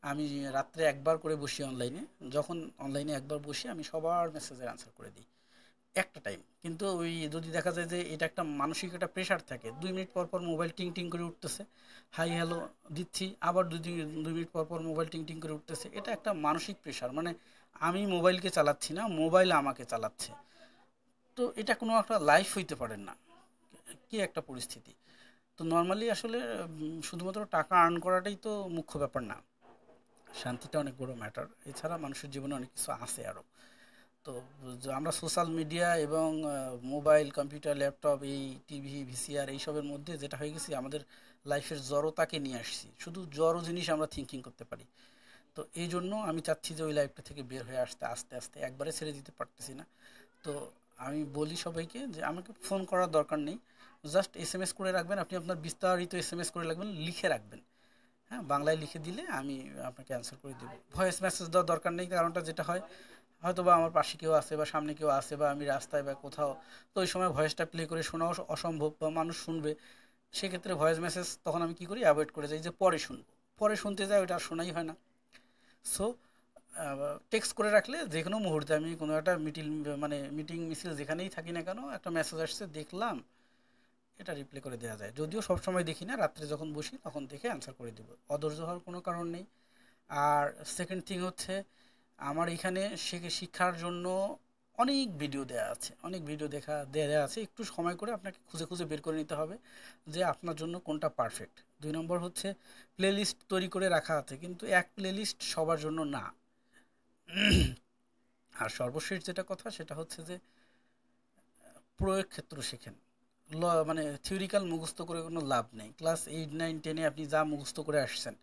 আমি রাত্রে একবার করে বসি অনলাইনে, যখন অনলাইনে একবার বসি আমি সবার মেসেজের আনসার করে দিই একটা টাইম। কিন্তু ওই যদি দেখা যায় যে এটা একটা মানসিক একটা প্রেশার থাকে, 2 মিনিট পর পর মোবাইল টিং টিং করে উঠতেছে, হাই হ্যালো দিচ্ছি, আবার 2 মিনিট পর পর মোবাইল টিং টিং করে উঠতেছে, এটা একটা মানসিক প্রেশার, মানে আমি মোবাইলকে চালাচ্ছি না, মোবাইল আমাকে চালাচ্ছে। তো এটা কোনো একটা লাইফ হইতে পারে না, কি একটা পরিস্থিতি। তো নর্মালি আসলে শুধুমাত্র টাকা আর্ন করাটাই তো মুখ্য ব্যাপার না, শান্তিটা অনেক বড় ম্যাটার, এছাড়া মানুষের জীবনে অনেক কিছু আছে আরও। তো আমরা সোশ্যাল মিডিয়া এবং মোবাইল কম্পিউটার ল্যাপটপ এই টিভি ভিসিআর এইসবের মধ্যে যেটা হয়ে গেছি, আমাদের লাইফের জড়তাকে নিয়ে আসছি, শুধু জড় জিনিস আমরা থিঙ্কিং করতে পারি। তো এই জন্য আমি চাচ্ছি যে ওই লাইফটা থেকে বের হয়ে আসতে আস্তে আস্তে, একবারে ছেড়ে দিতে পারতেছি না। তো আমি বলি সবাইকে যে আমাকে ফোন করার দরকার নেই, জাস্ট এসএমএস করে রাখবেন, আপনি আপনার বিস্তারিত এসএমএস করে রাখবেন, লিখে রাখবেন। হ্যাঁ, বাংলায় লিখে দিলে আমি আপনাকে অ্যান্সার করে দেবো। ভয়েস মেসেজ দেওয়ার দরকার নেই, কারণটা যেটা হয়, হয়তো বা আমার পাশে কেউ আছে বা সামনে কেউ আছে বা আমি রাস্তায় বা কোথাও, তো ওই সময় ভয়েসটা প্লে করে শোনাও অসম্ভব বা মানুষ শুনবে, সেক্ষেত্রে ভয়েস মেসেজ তখন আমি কী করি, অ্যাভয়েড করে যাই, যে পরে শুনবো, পরে শুনতে যাই, ওইটা আর শোনাই হয় না। সো টেক্সট করে রাখলে যে কোনো মুহূর্তে আমি কোনো একটা মিটিং মিছিল যেখানেই থাকি না কেন, একটা মেসেজ আসছে দেখলাম, এটা রিপ্লাই করে দেওয়া যায়। যদিও সবসময় দেখি না, রাত্রে যখন বসি তখন দেখে অ্যান্সার করে দেবো, অধৈর্য হওয়ার কোনো কারণ নেই। আর সেকেন্ড থিং হচ্ছে, আমার এখানে শিক্ষার জন্য অনেক ভিডিও দেওয়া আছে, অনেক ভিডিও দেওয়া আছে, একটু সময় করে আপনাকে খুঁজে খুঁজে বের করে নিতে হবে যে আপনার জন্য কোনটা পারফেক্ট। 2 নম্বর হচ্ছে, প্লেলিস্ট তৈরি করে রাখা আছে, কিন্তু এক প্লেলিস্ট সবার জন্য না। আর সর্বশেষ যেটা কথা সেটা হচ্ছে যে প্রয়োগ ক্ষেত্র শেখেন। মানে থিওরিক্যাল মুখস্থ করে কোনো লাভ নেই। ক্লাস 8, 9, 10-এ আপনি যা মুখস্থ করে আসছেন,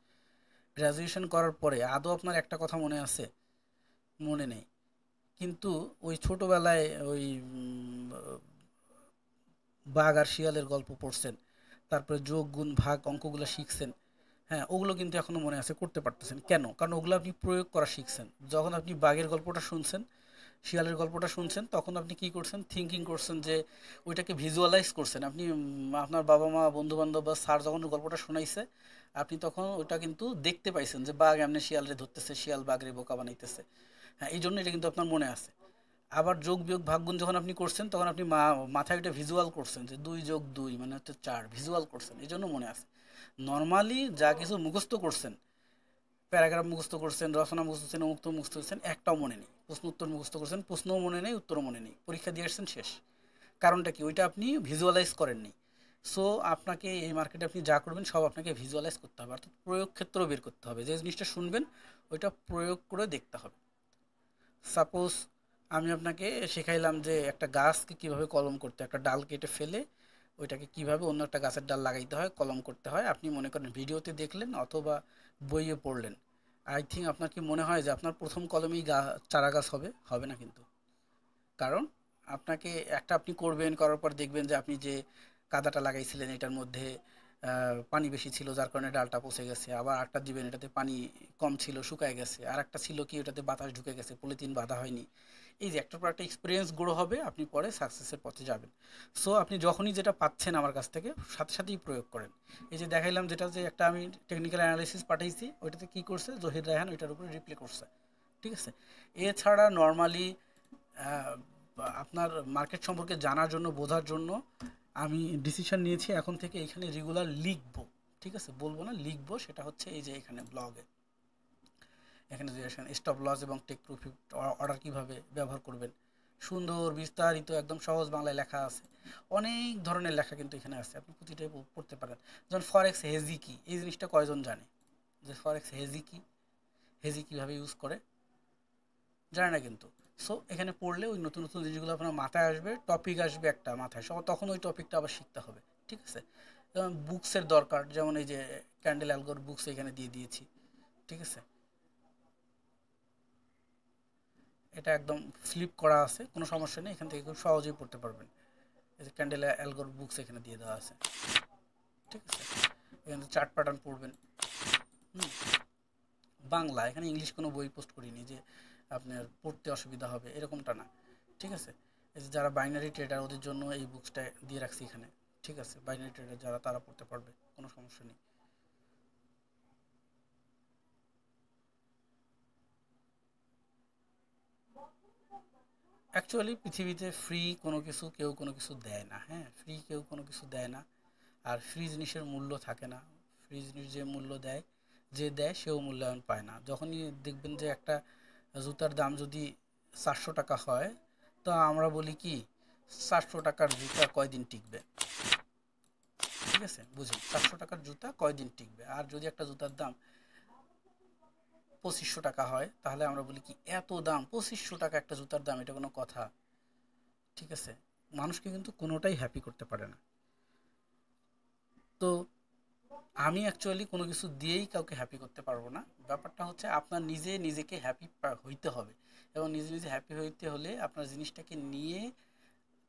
গ্র্যাজুয়েশন করার পরে আদৌ আপনার একটা কথা মনে আছে? মনে নেই। কিন্তু ওই ছোটোবেলায় ওই বাঘ আর শিয়ালের গল্প পড়ছেন, তারপরে যোগ গুণ ভাগ অঙ্কগুলো শিখছেন, হ্যাঁ, ওগুলো কিন্তু এখনও মনে আছে, করতে পারতেছেন কেন? কারণ ওগুলো আপনি প্রয়োগ করা শিখছেন। যখন আপনি বাঘের গল্পটা শুনছেন, শিয়ালের গল্পটা শুনছেন, তখন আপনি কি করছেন, থিঙ্কিং করছেন, যে ওইটাকে ভিজুয়ালাইজ করছেন আপনি। আপনার বাবা মা বন্ধু বান্ধব বা স্যার যখন গল্পটা শোনাইছে, আপনি তখন ওইটা কিন্তু দেখতে পাইছেন যে বাঘ এমনি শিয়ালরে ধরতেছে, শিয়াল বাঘরে বোকা বানাইতেছে। হ্যাঁ, এই জন্য এটা কিন্তু আপনার মনে আছে। আবার যোগ বিয়োগ ভাগগুণ যখন আপনি করছেন, তখন আপনি মাথায় এটা ভিজুয়াল করছেন, যে 2 + 2 মানে হচ্ছে 4, ভিজুয়াল করছেন, এই জন্য মনে আছে। নর্মালি যা কিছু মুখস্থ করছেন, প্যারাগ্রাফ মুখস্থ করছেন, রচনা মুখস্থ করছেন, মুক্ত মুখস্থ করছেন, একটাও মনে নেই। প্রশ্ন উত্তর মুখস্থ করছেন, প্রশ্নও মনে নেই, উত্তরও মনে নেই, পরীক্ষা দিয়ে আসছেন, শেষ। কারণটা কি? ওইটা আপনি ভিজুয়ালাইজ করেননি। সো আপনাকে এই মার্কেটে আপনি যা করবেন সব আপনাকে ভিজুয়ালাইজ করতে হবে, অর্থাৎ প্রয়োগ ক্ষেত্র বের করতে হবে, যে জিনিসটা শুনবেন ওইটা প্রয়োগ করে দেখতে হবে। সাপোজ আমি আপনাকে শেখাইলাম যে একটা গাছকে কীভাবে কলম করতে হয়, একটা ডাল কেটে ফেলে ওইটাকে কীভাবে অন্য একটা গাছের ডাল লাগাইতে হয়, কলম করতে হয়। আপনি মনে করেন ভিডিওতে দেখলেন অথবা বইয়ে পড়লেন, আই থিঙ্ক আপনার কি মনে হয় যে আপনার প্রথম কলমেই চারা গাছ হবে? হবে না কিন্তু। কারণ আপনাকে একটা আপনি করবেন, করার পর দেখবেন যে আপনি যে কাদাটা লাগাইছিলেন এটার মধ্যে পানি বেশি ছিল, যার কারণে ডালটা পচে গেছে। আবার আরেকটা দিবেন, এটাতে পানি কম ছিল, শুকায় গেছে। আর একটা ছিল কি, ওটাতে বাতাস ঢুকে গেছে, পলিথিন বাঁধা হয়নি। এই যে একটার পর একটা এক্সপিরিয়েন্স গ্রো হবে, আপনি পরে সাকসেসের পথে যাবেন। সো আপনি যখনই যেটা পাচ্ছেন আমার কাছ থেকে, সাথে সাথেই প্রয়োগ করেন। এই যে দেখাইলাম, যেটা যে একটা আমি টেকনিক্যাল অ্যানালাইসিস পাঠাইছি, ওইটাতে কী করছে জহির রায়হান, ওইটার উপরে রিপ্লে করছে। ঠিক আছে। এছাড়া নর্মালি আপনার মার্কেট সম্পর্কে জানার জন্য, বোঝার জন্য আমি ডিসিশন নিয়েছি এখন থেকে এখানে রেগুলার লিখবো। ঠিক আছে, বলবো না, লিখবো। সেটা হচ্ছে এই যে এখানে ব্লগে, এখানে যে স্টপ লস এবং টেক প্রফিট অর্ডার কীভাবে ব্যবহার করবেন, সুন্দর বিস্তারিত একদম সহজ বাংলায় লেখা আছে। অনেক ধরনের লেখা কিন্তু এখানে আছে, আপনি প্রতিটাই পড়তে পারেন। যেমন ফরেক্স হেজি কি, এই জিনিসটা কয়জন জানে যে ফরেক্স হেজি কি, হেজি কীভাবে ইউজ করে? জানে না কিন্তু। সো এখানে পড়লে ওই নতুন নতুন জিনিসগুলো আপনার মাথায় আসবে, টপিক আসবে একটা মাথায়, তখন ওই টপিকটা আবার শিখতে হবে। ঠিক আছে। যেমন বুকসের দরকার, যেমন এই যে ক্যান্ডেল অ্যালগোর বুকস এখানে দিয়ে দিয়েছি। ঠিক আছে, এটা একদম ফ্লিপ করা আছে, কোনো সমস্যা নেই, এখান থেকে খুব সহজেই পড়তে পারবেন। এই যে ক্যান্ডেল অ্যালগোর বুকস এখানে দিয়ে দেওয়া আছে। ঠিক আছে, এখানে চার্ট প্যাটার্ন পড়বেন। হুম, বাংলা, এখানে ইংলিশ কোনো বই পোস্ট করিনি যে আপনার পড়তে অসুবিধা হবে, এরকমটা না। ঠিক আছে, এই যে যারা বাইনারি ট্রেডার, ওদের জন্য এই বুকসটা দিয়ে রাখছি এখানে। ঠিক আছে, বাইনারি ট্রেডার যারা, তারা পড়তে পারবে, কোনো সমস্যা নেই। অ্যাকচুয়ালি পৃথিবীতে ফ্রি কোনো কিছু কেউ কোনো কিছু দেয় না। হ্যাঁ, ফ্রি কেউ কোনো কিছু দেয় না, আর ফ্রি জিনিসের মূল্য থাকে না। ফ্রি জিনিস যে মূল্য দেয়, যে দেয় সেও মূল্যায়ন পায় না। যখনই দেখবেন যে একটা জুতার দাম যদি 400 টাকা হয়, তো আমরা বলি কি, 400 টাকার জুতা কয়দিন টিকবে? ঠিক আছে, বুঝুন, 400 টাকার জুতা কয়দিন টিকবে? আর যদি একটা জুতার দাম 2500 টাকা হয়, তাহলে আমরা বলি কি, এত দাম, 2500 টাকা একটা জুতার দাম, এটা কোনো কথা? ঠিক আছে, মানুষকে কিন্তু কোনোটাই হ্যাপি করতে পারে না। তো আমি অ্যাকচুয়ালি কোনো কিছু দিয়েই কাউকে হ্যাপি করতে পারবো না। ব্যাপারটা হচ্ছে আপনার নিজে নিজেকে হ্যাপি হইতে হবে, এবং নিজে নিজে হ্যাপি হইতে হলে আপনার জিনিসটাকে নিয়ে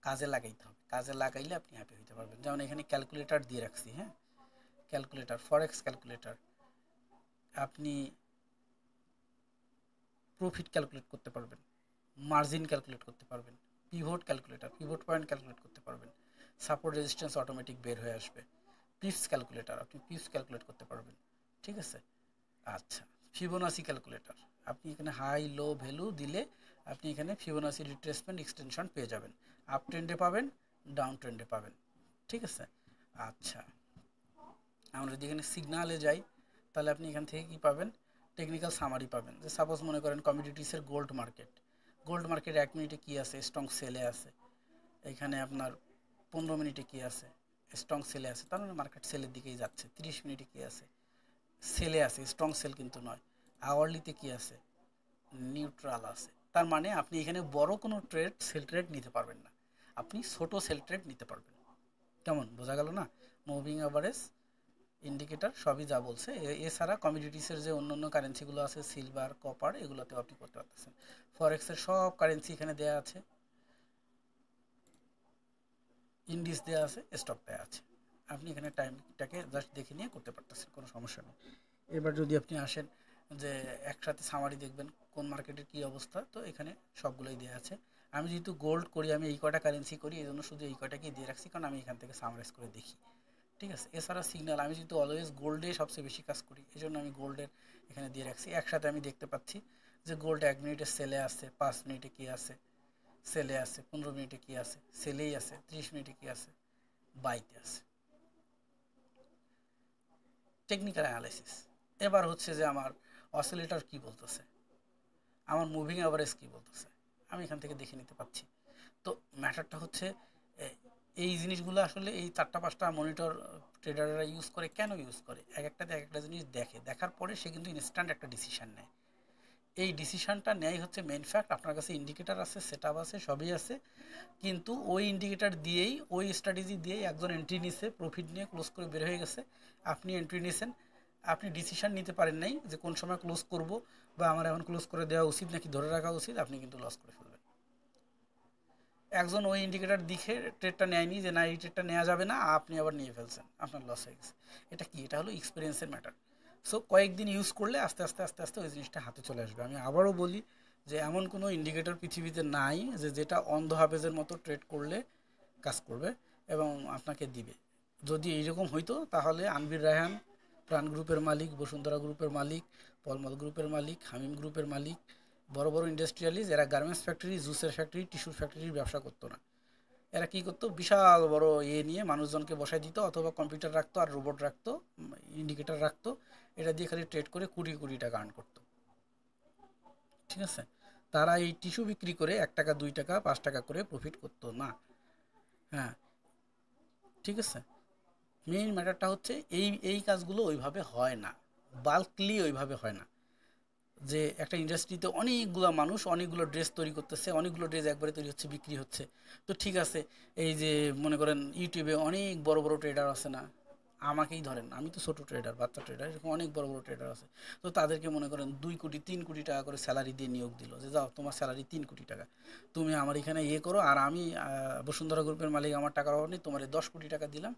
কাজে লাগাইতে হবে। কাজে লাগাইলে আপনি হ্যাপি হইতে পারবেন। যেমন এখানে ক্যালকুলেটর দিয়ে রাখছি, হ্যাঁ, ক্যালকুলেটর, ফরেক্স ক্যালকুলেটর। আপনি প্রফিট ক্যালকুলেট করতে পারবেন, মার্জিন ক্যালকুলেট করতে পারবেন, pivot calculator, pivot point calculate করতে পারবেন, সাপোর্ট রেজিস্ট্যান্স অটোমেটিক বের হয়ে আসবে। পিপস ক্যালকুলেটর, আপনি পিপস ক্যালকুলেট করতে পারবেন, ঠিক আছে। আচ্ছা, ফিবোনাসি ক্যালকুলেটর, আপনি এখানে হাই লো ভ্যালু দিলে আপনি এখানে ফিবোনাসি রিট্রেসমেন্ট এক্সটেনশন পেয়ে যাবেন। আপ ট্রেন্ডে পাবেন, ডাউন ট্রেন্ডে পাবেন, ঠিক আছে। আচ্ছা, আমরা যদি এখানে সিগনালে যাই, তাহলে আপনি এখান থেকে কি পাবেন, টেকনিক্যাল সামারি পাবেন। যে সাপোজ মনে করেন কমিডিটিসের গোল্ড মার্কেট, গোল্ড মার্কেট 1 মিনিটে কী আছে, স্ট্রং সেলে আছে। এখানে আপনার 15 মিনিটে কী আছে, স্ট্রং সেলে আছে, তার মানে মার্কেট সেলের দিকেই যাচ্ছে। 30 মিনিটে কী আছে, সেলে আছে, স্ট্রং সেল কিন্তু নয়। আওয়ারলিতে কী আছে, নিউট্রাল আছে। তার মানে আপনি এখানে বড় কোনো ট্রেড, সেল ট্রেড নিতে পারবেন না, আপনি ছোট সেল ট্রেড নিতে পারবেন। কেমন বোঝা গেল না? মুভিং অ্যাভারেজ, ইন্ডিকেটর সবই যা বলছে। এছাড়া কমিডিটিসের যে অন্য অন্য কারেন্সিগুলো আছে, সিলভার, কপার, এগুলোতেও আপনি করতে পারতেছেন। ফরেক্সের সব কারেন্সি এখানে দেওয়া আছে, ইন্ডিস দেওয়া আছে, স্টক দেওয়া আছে। আপনি এখানে টাইমটাকে জাস্ট দেখে নিয়ে করতে পারতেছেন, কোনো সমস্যা নেই। এবার যদি আপনি আসেন যে একসাথে সামারি দেখবেন কোন মার্কেটের কী অবস্থা, তো এখানে সবগুলোই দেওয়া আছে। আমি যেহেতু গোল্ড করি, আমি এই কয়টা কারেন্সি করি, এই জন্য শুধু এই কয়টাকেই দিয়ে রাখছি, কারণ আমি এখান থেকে সামারাইজ করে দেখি, ঠিক আছে। এছাড়া সিগন্যাল, আমি যেহেতু অলওয়েজ গোল্ডে সবচেয়ে বেশি কাজ করি, এই জন্য আমি গোল্ডের এখানে দিয়ে রাখছি। একসাথে আমি দেখতে পাচ্ছি যে গোল্ড 1 মিনিটে সেলে আছে, 5 মিনিটে কী আছে, সেলে আছে, 15 মিনিটে কী আছে, সেলেই আছে, 30 মিনিটে কী আছে, বাইতে আছে। Technical analysis. এবার হচ্ছে যে আমার অসিলেটর কী বলতেছে, আমার মুভিং অ্যাভারেজ কী বলতেছে, আমি এখান থেকে দেখে নিতে পারছি। তো ম্যাটারটা হচ্ছে এই জিনিসগুলো আসলে এই 4টা 5টা মনিটর ট্রেডাররা ইউজ করে। কেন ইউজ করে, এক একটাতে এক একটা জিনিস দেখে, দেখার পরে সে কিন্তু ইনস্ট্যান্ট একটা ডিসিশান নেয়। এই ডিসিশানটা নেয় হচ্ছে মেইন ফ্যাক্ট। আপনার কাছে ইন্ডিকেটার আছে, সেট আপ আছে, সবই আছে, কিন্তু ওই ইন্ডিকেটার দিয়েই, ওই স্ট্র্যাটেজি দিয়েই একজন এন্ট্রি নিছে, প্রফিট নিয়ে ক্লোজ করে বের হয়ে গেছে। আপনি এন্ট্রি নিছেন, আপনি ডিসিশান নিতে পারেন নাই যে কোন সময় ক্লোজ করব, বা আমার এখন ক্লোজ করে দেওয়া উচিত নাকি ধরে রাখা উচিত, আপনি কিন্তু লস করে ফেলবেন। একজন ওই ইন্ডিকেটর দেখে ট্রেডটা নেয়নি, যে না এই ট্রেডটা নেওয়া যাবে না, আপনি আবার নিয়ে ফেলছেন, আপনার লস হয়ে গেছে। এটা কি, এটা হলো এক্সপিরিয়েন্সের ম্যাটার। সো কয়েকদিন ইউজ করলে আস্তে আস্তে আস্তে আস্তে ওই জিনিসটা হাতে চলে আসবে। আমি আবারও বলি যে এমন কোনো ইন্ডিকেটর পৃথিবীতে নাই যে যেটা অন্ধ হাফেজের মতো ট্রেড করলে কাজ করবে এবং আপনাকে দিবে। যদি এইরকম হইতো তাহলে আনবির রায়হান, প্রাণ গ্রুপের মালিক, বসুন্ধরা গ্রুপের মালিক, পলমল গ্রুপের মালিক, হামিম গ্রুপের মালিক, বড় বড় ইন্ডাস্ট্রিয়ালিস্ট, এরা গার্মেন্টস ফ্যাক্টরি, জুসের ফ্যাক্টরি, টিস্যুর ফ্যাক্টরির ব্যবসা করতো না। এরা কী করতো, বিশাল বড় নিয়ে মানুষজনকে বসাই দিত, অথবা কম্পিউটার রাখতো আর রোবট রাখতো, ইন্ডিকেটর রাখতো, এটা দিয়ে খালি ট্রেড করে কোটি কোটি টাকা আর্ন করতো, ঠিক আছে। তারা এই টিস্যু বিক্রি করে 1 টাকা 2 টাকা 5 টাকা করে প্রফিট করতো না। হ্যাঁ, ঠিক আছে। মেইন ম্যাটারটা হচ্ছে এই এই কাজগুলো ওইভাবে হয় না, বাল্কলি ওইভাবে হয় না। যে একটা ইন্ডাস্ট্রিতে অনেকগুলো মানুষ অনেকগুলো ড্রেস তৈরি করতেছে, অনেকগুলো ড্রেস একবারে তৈরি হচ্ছে, বিক্রি হচ্ছে, তো ঠিক আছে। এই যে মনে করেন ইউটিউবে অনেক বড় বড় ট্রেডার আছে না, আমাকেই ধরেন, আমি তো ছোটো ট্রেডার, বাচ্চা ট্রেডার, এরকম অনেক বড় বড় ট্রেডার আছে। তো তাদেরকে মনে করেন 2 কোটি 3 কোটি টাকা করে স্যালারি দিয়ে নিয়োগ দিল, যে যাও তোমার স্যালারি 3 কোটি টাকা, তুমি আমার এখানে করো, আর আমি বসুন্ধরা গ্রুপের মালিক, আমার টাকার অভাব নেই, তোমার 10 কোটি টাকা দিলাম,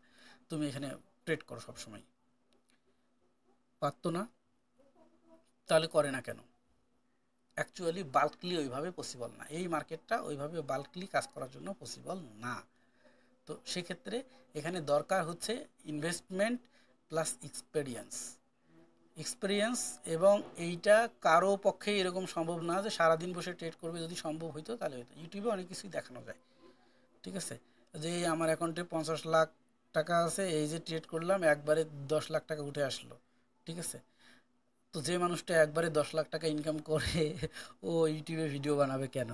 তুমি এখানে ট্রেড করো সবসময়। পারতো না, তাহলে করে না কেন? অ্যাকচুয়ালি বাল্কলি ওইভাবে পসিবল না, এই মার্কেটটা ওইভাবে বাল্কলি কাজ করার জন্য পসিবল না। তো সেক্ষেত্রে এখানে দরকার হচ্ছে ইনভেস্টমেন্ট প্লাস এক্সপেরিয়েন্স। এক্সপেরিয়েন্স, এবং এইটা কারো পক্ষে এরকম সম্ভব না যে সারাদিন বসে ট্রেড করবে। যদি সম্ভব হইতো তাহলে হইতো, ইউটিউবে অনেক কিছুই দেখানো যায়, ঠিক আছে। যে আমার অ্যাকাউন্টে 50 লাখ টাকা আছে, এই যে ট্রেড করলাম, একবারে 10 লাখ টাকা উঠে আসলো, ঠিক আছে। তো যে মানুষটা একবারে 10 লাখ টাকা ইনকাম করে, ও ইউটিউবে ভিডিও বানাবে কেন?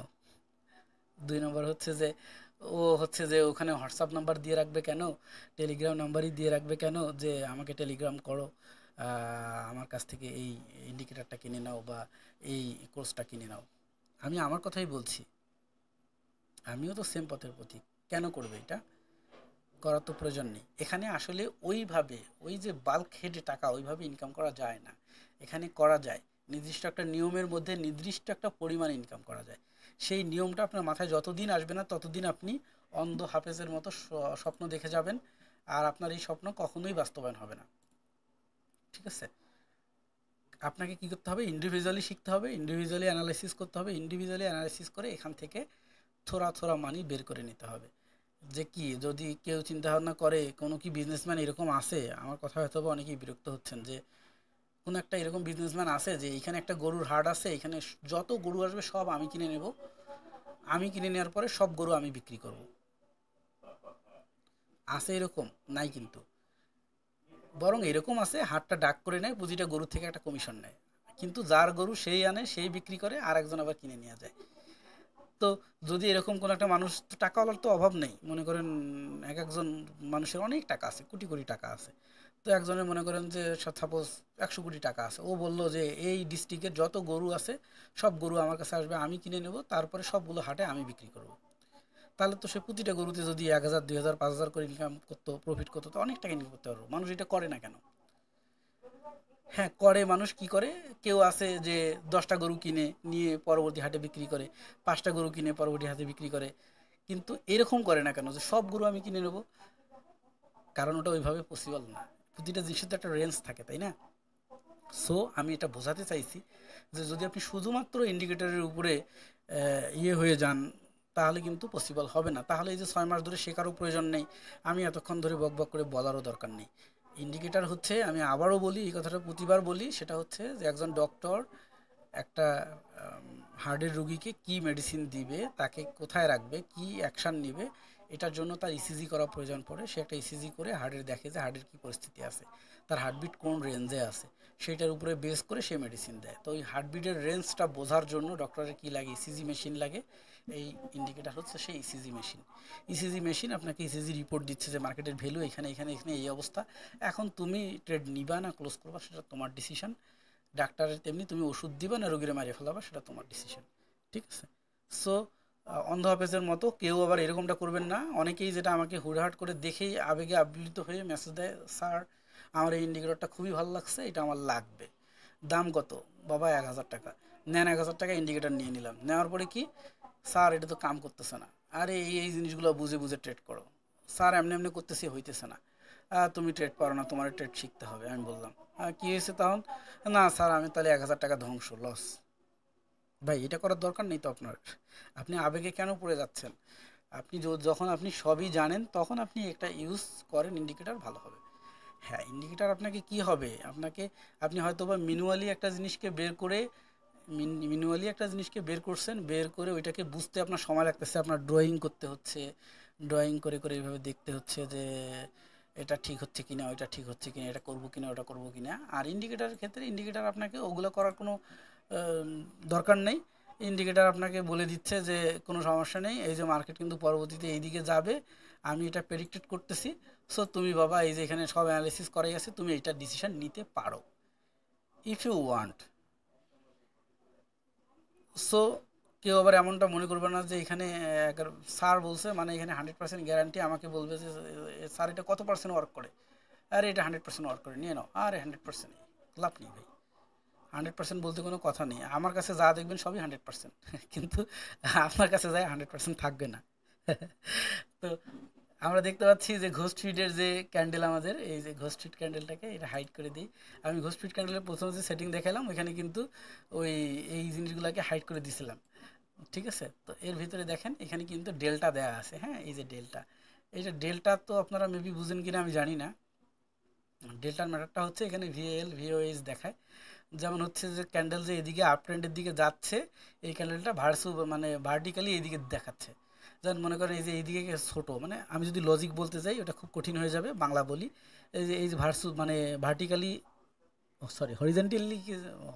2 নম্বর হচ্ছে যে ও হচ্ছে যে ওখানে হোয়াটসঅ্যাপ নাম্বার দিয়ে রাখবে কেন, টেলিগ্রাম নাম্বারই দিয়ে রাখবে কেন, যে আমাকে টেলিগ্রাম করো, আমার কাছ থেকে এই ইন্ডিকেটারটা কিনে নাও বা এই কোর্সটা কিনে নাও। আমি আমার কথাই বলছি, আমিও তো সেম পথের পথিক। কেন করবে এটা? করার তো প্রয়োজন নেই। এখানে আসলে ওইভাবে ওই যে বাল্ক হেডে টাকা ওইভাবে ইনকাম করা যায় না। এখানে করা যায় নির্দিষ্ট একটা নিয়মের মধ্যে নির্দিষ্ট একটা পরিমাণ ইনকাম করা যায়। সেই নিয়মটা আপনার মাথায় যতদিন আসবে না ততদিন আপনি অন্ধ হাফেজের মতো স্বপ্ন দেখে যাবেন, আর আপনার এই স্বপ্ন কখনোই বাস্তবায়ন হবে না। ঠিক আছে? আপনাকে কী করতে হবে? ইন্ডিভিজুয়ালি শিখতে হবে, ইন্ডিভিজুয়ালি অ্যানালাইসিস করতে হবে, ইন্ডিভিজুয়ালি অ্যানালাইসিস করে এখান থেকে থোড়া থোড়া মানি বের করে নিতে হবে। যে কি যদি কেউ চিন্তা ভাবনা করে কোনো কি বিজনেসম্যান এরকম আছে, আমার কথা হয়তো বা অনেকেই বিরক্ত হচ্ছেন যে কোনো একটা এরকম বিজনেসম্যান আছে যে এখানে একটা গরুর হাট আছে, এখানে যত গরু আসবে সব আমি কিনে নেব, আমি কিনে নেওয়ার পরে সব গরু আমি বিক্রি করব। আছে এরকম? নাই কিন্তু। বরং এরকম আছে হাটটা ডাক করে নেয়, প্রতিটা গরু থেকে একটা কমিশন নেয়, কিন্তু যার গরু সেই আনে সেই বিক্রি করে আর একজন আবার কিনে নিয়ে যায়। তো যদি এরকম কোনো একটা মানুষ, তো টাকাওয়ালার তো অভাব নেই, মনে করেন এক একজন মানুষের অনেক টাকা আছে, কোটি কোটি টাকা আছে। তো একজনের মনে করেন যে সাপোজ 100 কোটি টাকা আছে, ও বলল যে এই ডিস্ট্রিক্টের যত গরু আছে সব গরু আমার কাছে আসবে, আমি কিনে নেব, তারপরে সবগুলো হাটে আমি বিক্রি করব। তাহলে তো সে প্রতিটা গরুতে যদি 1,000 2,000 5,000 করে ইনকাম করতো, প্রফিট করতো, তো অনেক টাকা ইনকাম করতে পারবো। মানুষ এটা করে না কেন? হ্যাঁ করে, মানুষ কি করে, কেউ আছে যে 10টা গরু কিনে নিয়ে পরবর্তী হাটে বিক্রি করে, 5টা গরু কিনে পরবর্তী হাটে বিক্রি করে, কিন্তু এরকম করে না কেন যে সব গরু আমি কিনে নেব? কারণ ওটা ওইভাবে পসিবল না। প্রতিটা জিনিসের তো একটা রেঞ্জ থাকে, তাই না? সো আমি এটা বোঝাতে চাইছি যে যদি আপনি শুধুমাত্র ইন্ডিকেটরের উপরে ইয়ে হয়ে যান তাহলে কিন্তু পসিবল হবে না। তাহলে এই যে 6 মাস ধরে শেখারও প্রয়োজন নেই, আমি এতক্ষণ ধরে বক বক করে বলারও দরকার নেই। ইন্ডিকেটর হচ্ছে, আমি আবারও বলি এই কথাটা, প্রতিবার বলি, সেটা হচ্ছে যে একজন ডক্টর একটা হার্টের রুগীকে কি মেডিসিন দিবে, তাকে কোথায় রাখবে, কি অ্যাকশান নেবে, এটার জন্য তার ইসিজি করা প্রয়োজন পড়ে। সে একটা ইসিজি করে হার্টের দেখে যে হার্টের কী পরিস্থিতি আছে, তার হার্টবিট কোন রেঞ্জে আছে, সেইটার উপরে বেস করে সে মেডিসিন দেয়। তো ওই হার্টবিটের রেঞ্জটা বোঝার জন্য ডক্টরের কী লাগে? ইসিজি মেশিন লাগে। এই ইন্ডিকেটার হচ্ছে সেই ইসিজি মেশিন। ইসিজি মেশিন আপনাকে ইসিজি রিপোর্ট দিচ্ছে যে মার্কেটের ভ্যালু এখানে এখানে এখানে এই অবস্থা। এখন তুমি ট্রেড নিবা না ক্লোজ করবা সেটা তোমার ডিসিশন। ডাক্তারের তেমনি তুমি ওষুধ দিবা না রোগীরে মারিয়ে ফেলাবা সেটা তোমার ডিসিশন। ঠিক আছে? সো অন্ধ হাফেজের মতো কেউ আবার এরকমটা করবেন না। অনেকেই যেটা আমাকে হুড়হাট করে দেখেই আবেগে আপ্লুত হয়ে মেসেজ দেয়, স্যার আমার এই ইন্ডিকেটরটা খুবই ভালো লাগছে, এটা আমার লাগবে। দাম কত? বাবা 1,000 টাকা। নেন 1,000 টাকা ইন্ডিকেটর নিয়ে নিলাম। নেওয়ার পরে কি, স্যার এটা তো কাম করতেছে না। আরে এই এই জিনিসগুলো বুঝে বুঝে ট্রেড করো। স্যার এমনি এমনি করতেছি, হইতেছে না। তুমি ট্রেড পারো না, তোমার ট্রেড শিখতে হবে। আমি বললাম কী হয়েছে তখন? না স্যার আমি তাহলে 1,000 টাকা ধ্বংস, লস। ভাই এটা করার দরকার নেই তো আপনার। আপনি আবেগে কেন পড়ে যাচ্ছেন? আপনি যখন আপনি সবই জানেন তখন আপনি একটা ইউজ করেন ইন্ডিকেটর, ভালো হবে। হ্যাঁ ইন্ডিকেটর আপনাকে কি হবে, আপনাকে, আপনি হয়তো বা ম্যানুয়ালি একটা জিনিসকে বের করে, ম্যানুয়ালি একটা জিনিসকে বের করছেন, বের করে ওইটাকে বুঝতে আপনার সময় লাগতেছে, আপনার ড্রয়িং করতে হচ্ছে, ড্রয়িং করে করে এইভাবে দেখতে হচ্ছে যে এটা ঠিক হচ্ছে কিনা, ওইটা ঠিক হচ্ছে কিনা, এটা করবো কিনা, ওটা করবো কিনা। আর ইন্ডিকেটারের ক্ষেত্রে ইন্ডিকেটার আপনাকে ওগুলো করার কোনো দরকার নেই। ইন্ডিকেটার আপনাকে বলে দিচ্ছে যে কোনো সমস্যা নেই, এই যে মার্কেট কিন্তু পরবর্তীতে এইদিকে যাবে, আমি এটা প্রেডিক্টেড করতেছি। সো তুমি বাবা এই যে এখানে সব অ্যানালিসিস করাই আছে, তুমি এইটার ডিসিশন নিতে পারো ইফ ইউ ওয়ান্ট। সো কেউ আবার এমনটা মনে করবে না যে এখানে স্যার বলছে মানে এখানে 100% গ্যারান্টি, আমাকে বলবে যে স্যার এটা কত পার্সেন্ট ওয়ার্ক করে, আরে এটা 100% ওয়ার্ক করে, নিয়ে নাও। আরে 100% লাভ নেই ভাই, 100% বলতে কোনো কথা নেই। আমার কাছে যা দেখবেন সবই 100%, কিন্তু আপনার কাছে যায় 100% থাকবে না। তো আমরা দেখতে পাচ্ছি যে ঘোস্ট ফিডের যে ক্যান্ডেল, আমাদের এই যে ঘোস্ট ফিড ক্যান্ডেলটাকে এটা হাইড করে দিই। আমি ঘোস্ট ফিড ক্যান্ডেলের প্রথম যে সেটিং দেখালাম ওইখানে কিন্তু ওই এই জিনিসগুলোকে হাইড করে দিছিলাম। ঠিক আছে? তো এর ভিতরে দেখেন এখানে কিন্তু ডেল্টা দেয়া আছে। হ্যাঁ এই যে ডেল্টা, এই যে ডেল্টা তো আপনারা মেবি বুঝেন কিনা আমি জানি না। ডেল্টার ম্যাটারটা হচ্ছে এখানে ভিএল ভিওএইচ দেখায়। যেমন হচ্ছে যে ক্যান্ডেল যে এদিকে আপ ট্রেন্ডের দিকে যাচ্ছে, এই ক্যান্ডেলটা মানে ভার্টিক্যালি এইদিকে দেখাচ্ছে। যেমন মনে করেন এই যে এইদিকে ছোটো, মানে আমি যদি লজিক বলতে যাই ওটা খুব কঠিন হয়ে যাবে, বাংলা বলি। এই যে মানে ভার্টিক্যালি, সরি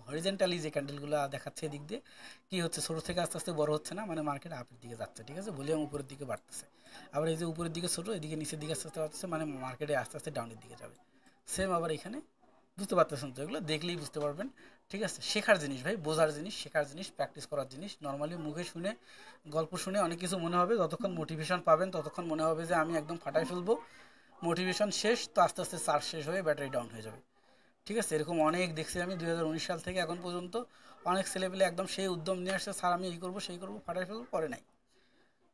হরিজেন্টালি যে ক্যান্ডেলগুলো দেখাচ্ছে এদিক দিয়ে, কী হচ্ছে, ছোটো থেকে আস্তে আস্তে বড় হচ্ছে না, মানে মার্কেট আপের দিকে যাচ্ছে। ঠিক আছে? ভলিউম উপরের দিকে বাড়তেছে। আবার এই যে উপরের দিকে ছোটো, এদিকে নিচের দিকে আস্তে আস্তে বাড়তেছে, মানে মার্কেটে আস্তে আস্তে ডাউনের দিকে যাবে। সেম আবার এখানে বুঝতে পারতেছেন তো, এগুলো দেখলেই বুঝতে পারবেন। ঠিক আছে, শেখার জিনিস ভাই, বোঝার জিনিস, শেখার জিনিস, প্র্যাকটিস করার জিনিস। নর্মালি মুখে শুনে, গল্প শুনে অনেক কিছু মনে হবে, যতক্ষণ মোটিভেশন পাবেন ততক্ষণ মনে হবে যে আমি একদম ফাটাই ফেলবো। মোটিভেশন শেষ তো আস্তে আস্তে চার্জ শেষ হয়ে ব্যাটারি ডাউন হয়ে যাবে। ঠিক আছে, এরকম অনেক দেখছি আমি 2019 সাল থেকে এখন পর্যন্ত। অনেক ছেলেপেলে একদম সেই উদ্যম নিয়ে আসছে, স্যার আমি এই করবো সেই করবো, ফাটাই ফেলবো, পরে নাই।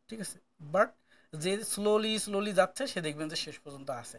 ঠিক আছে, বাট যে স্লোলি স্লোলি যাচ্ছে সে দেখবেন যে শেষ পর্যন্ত আছে।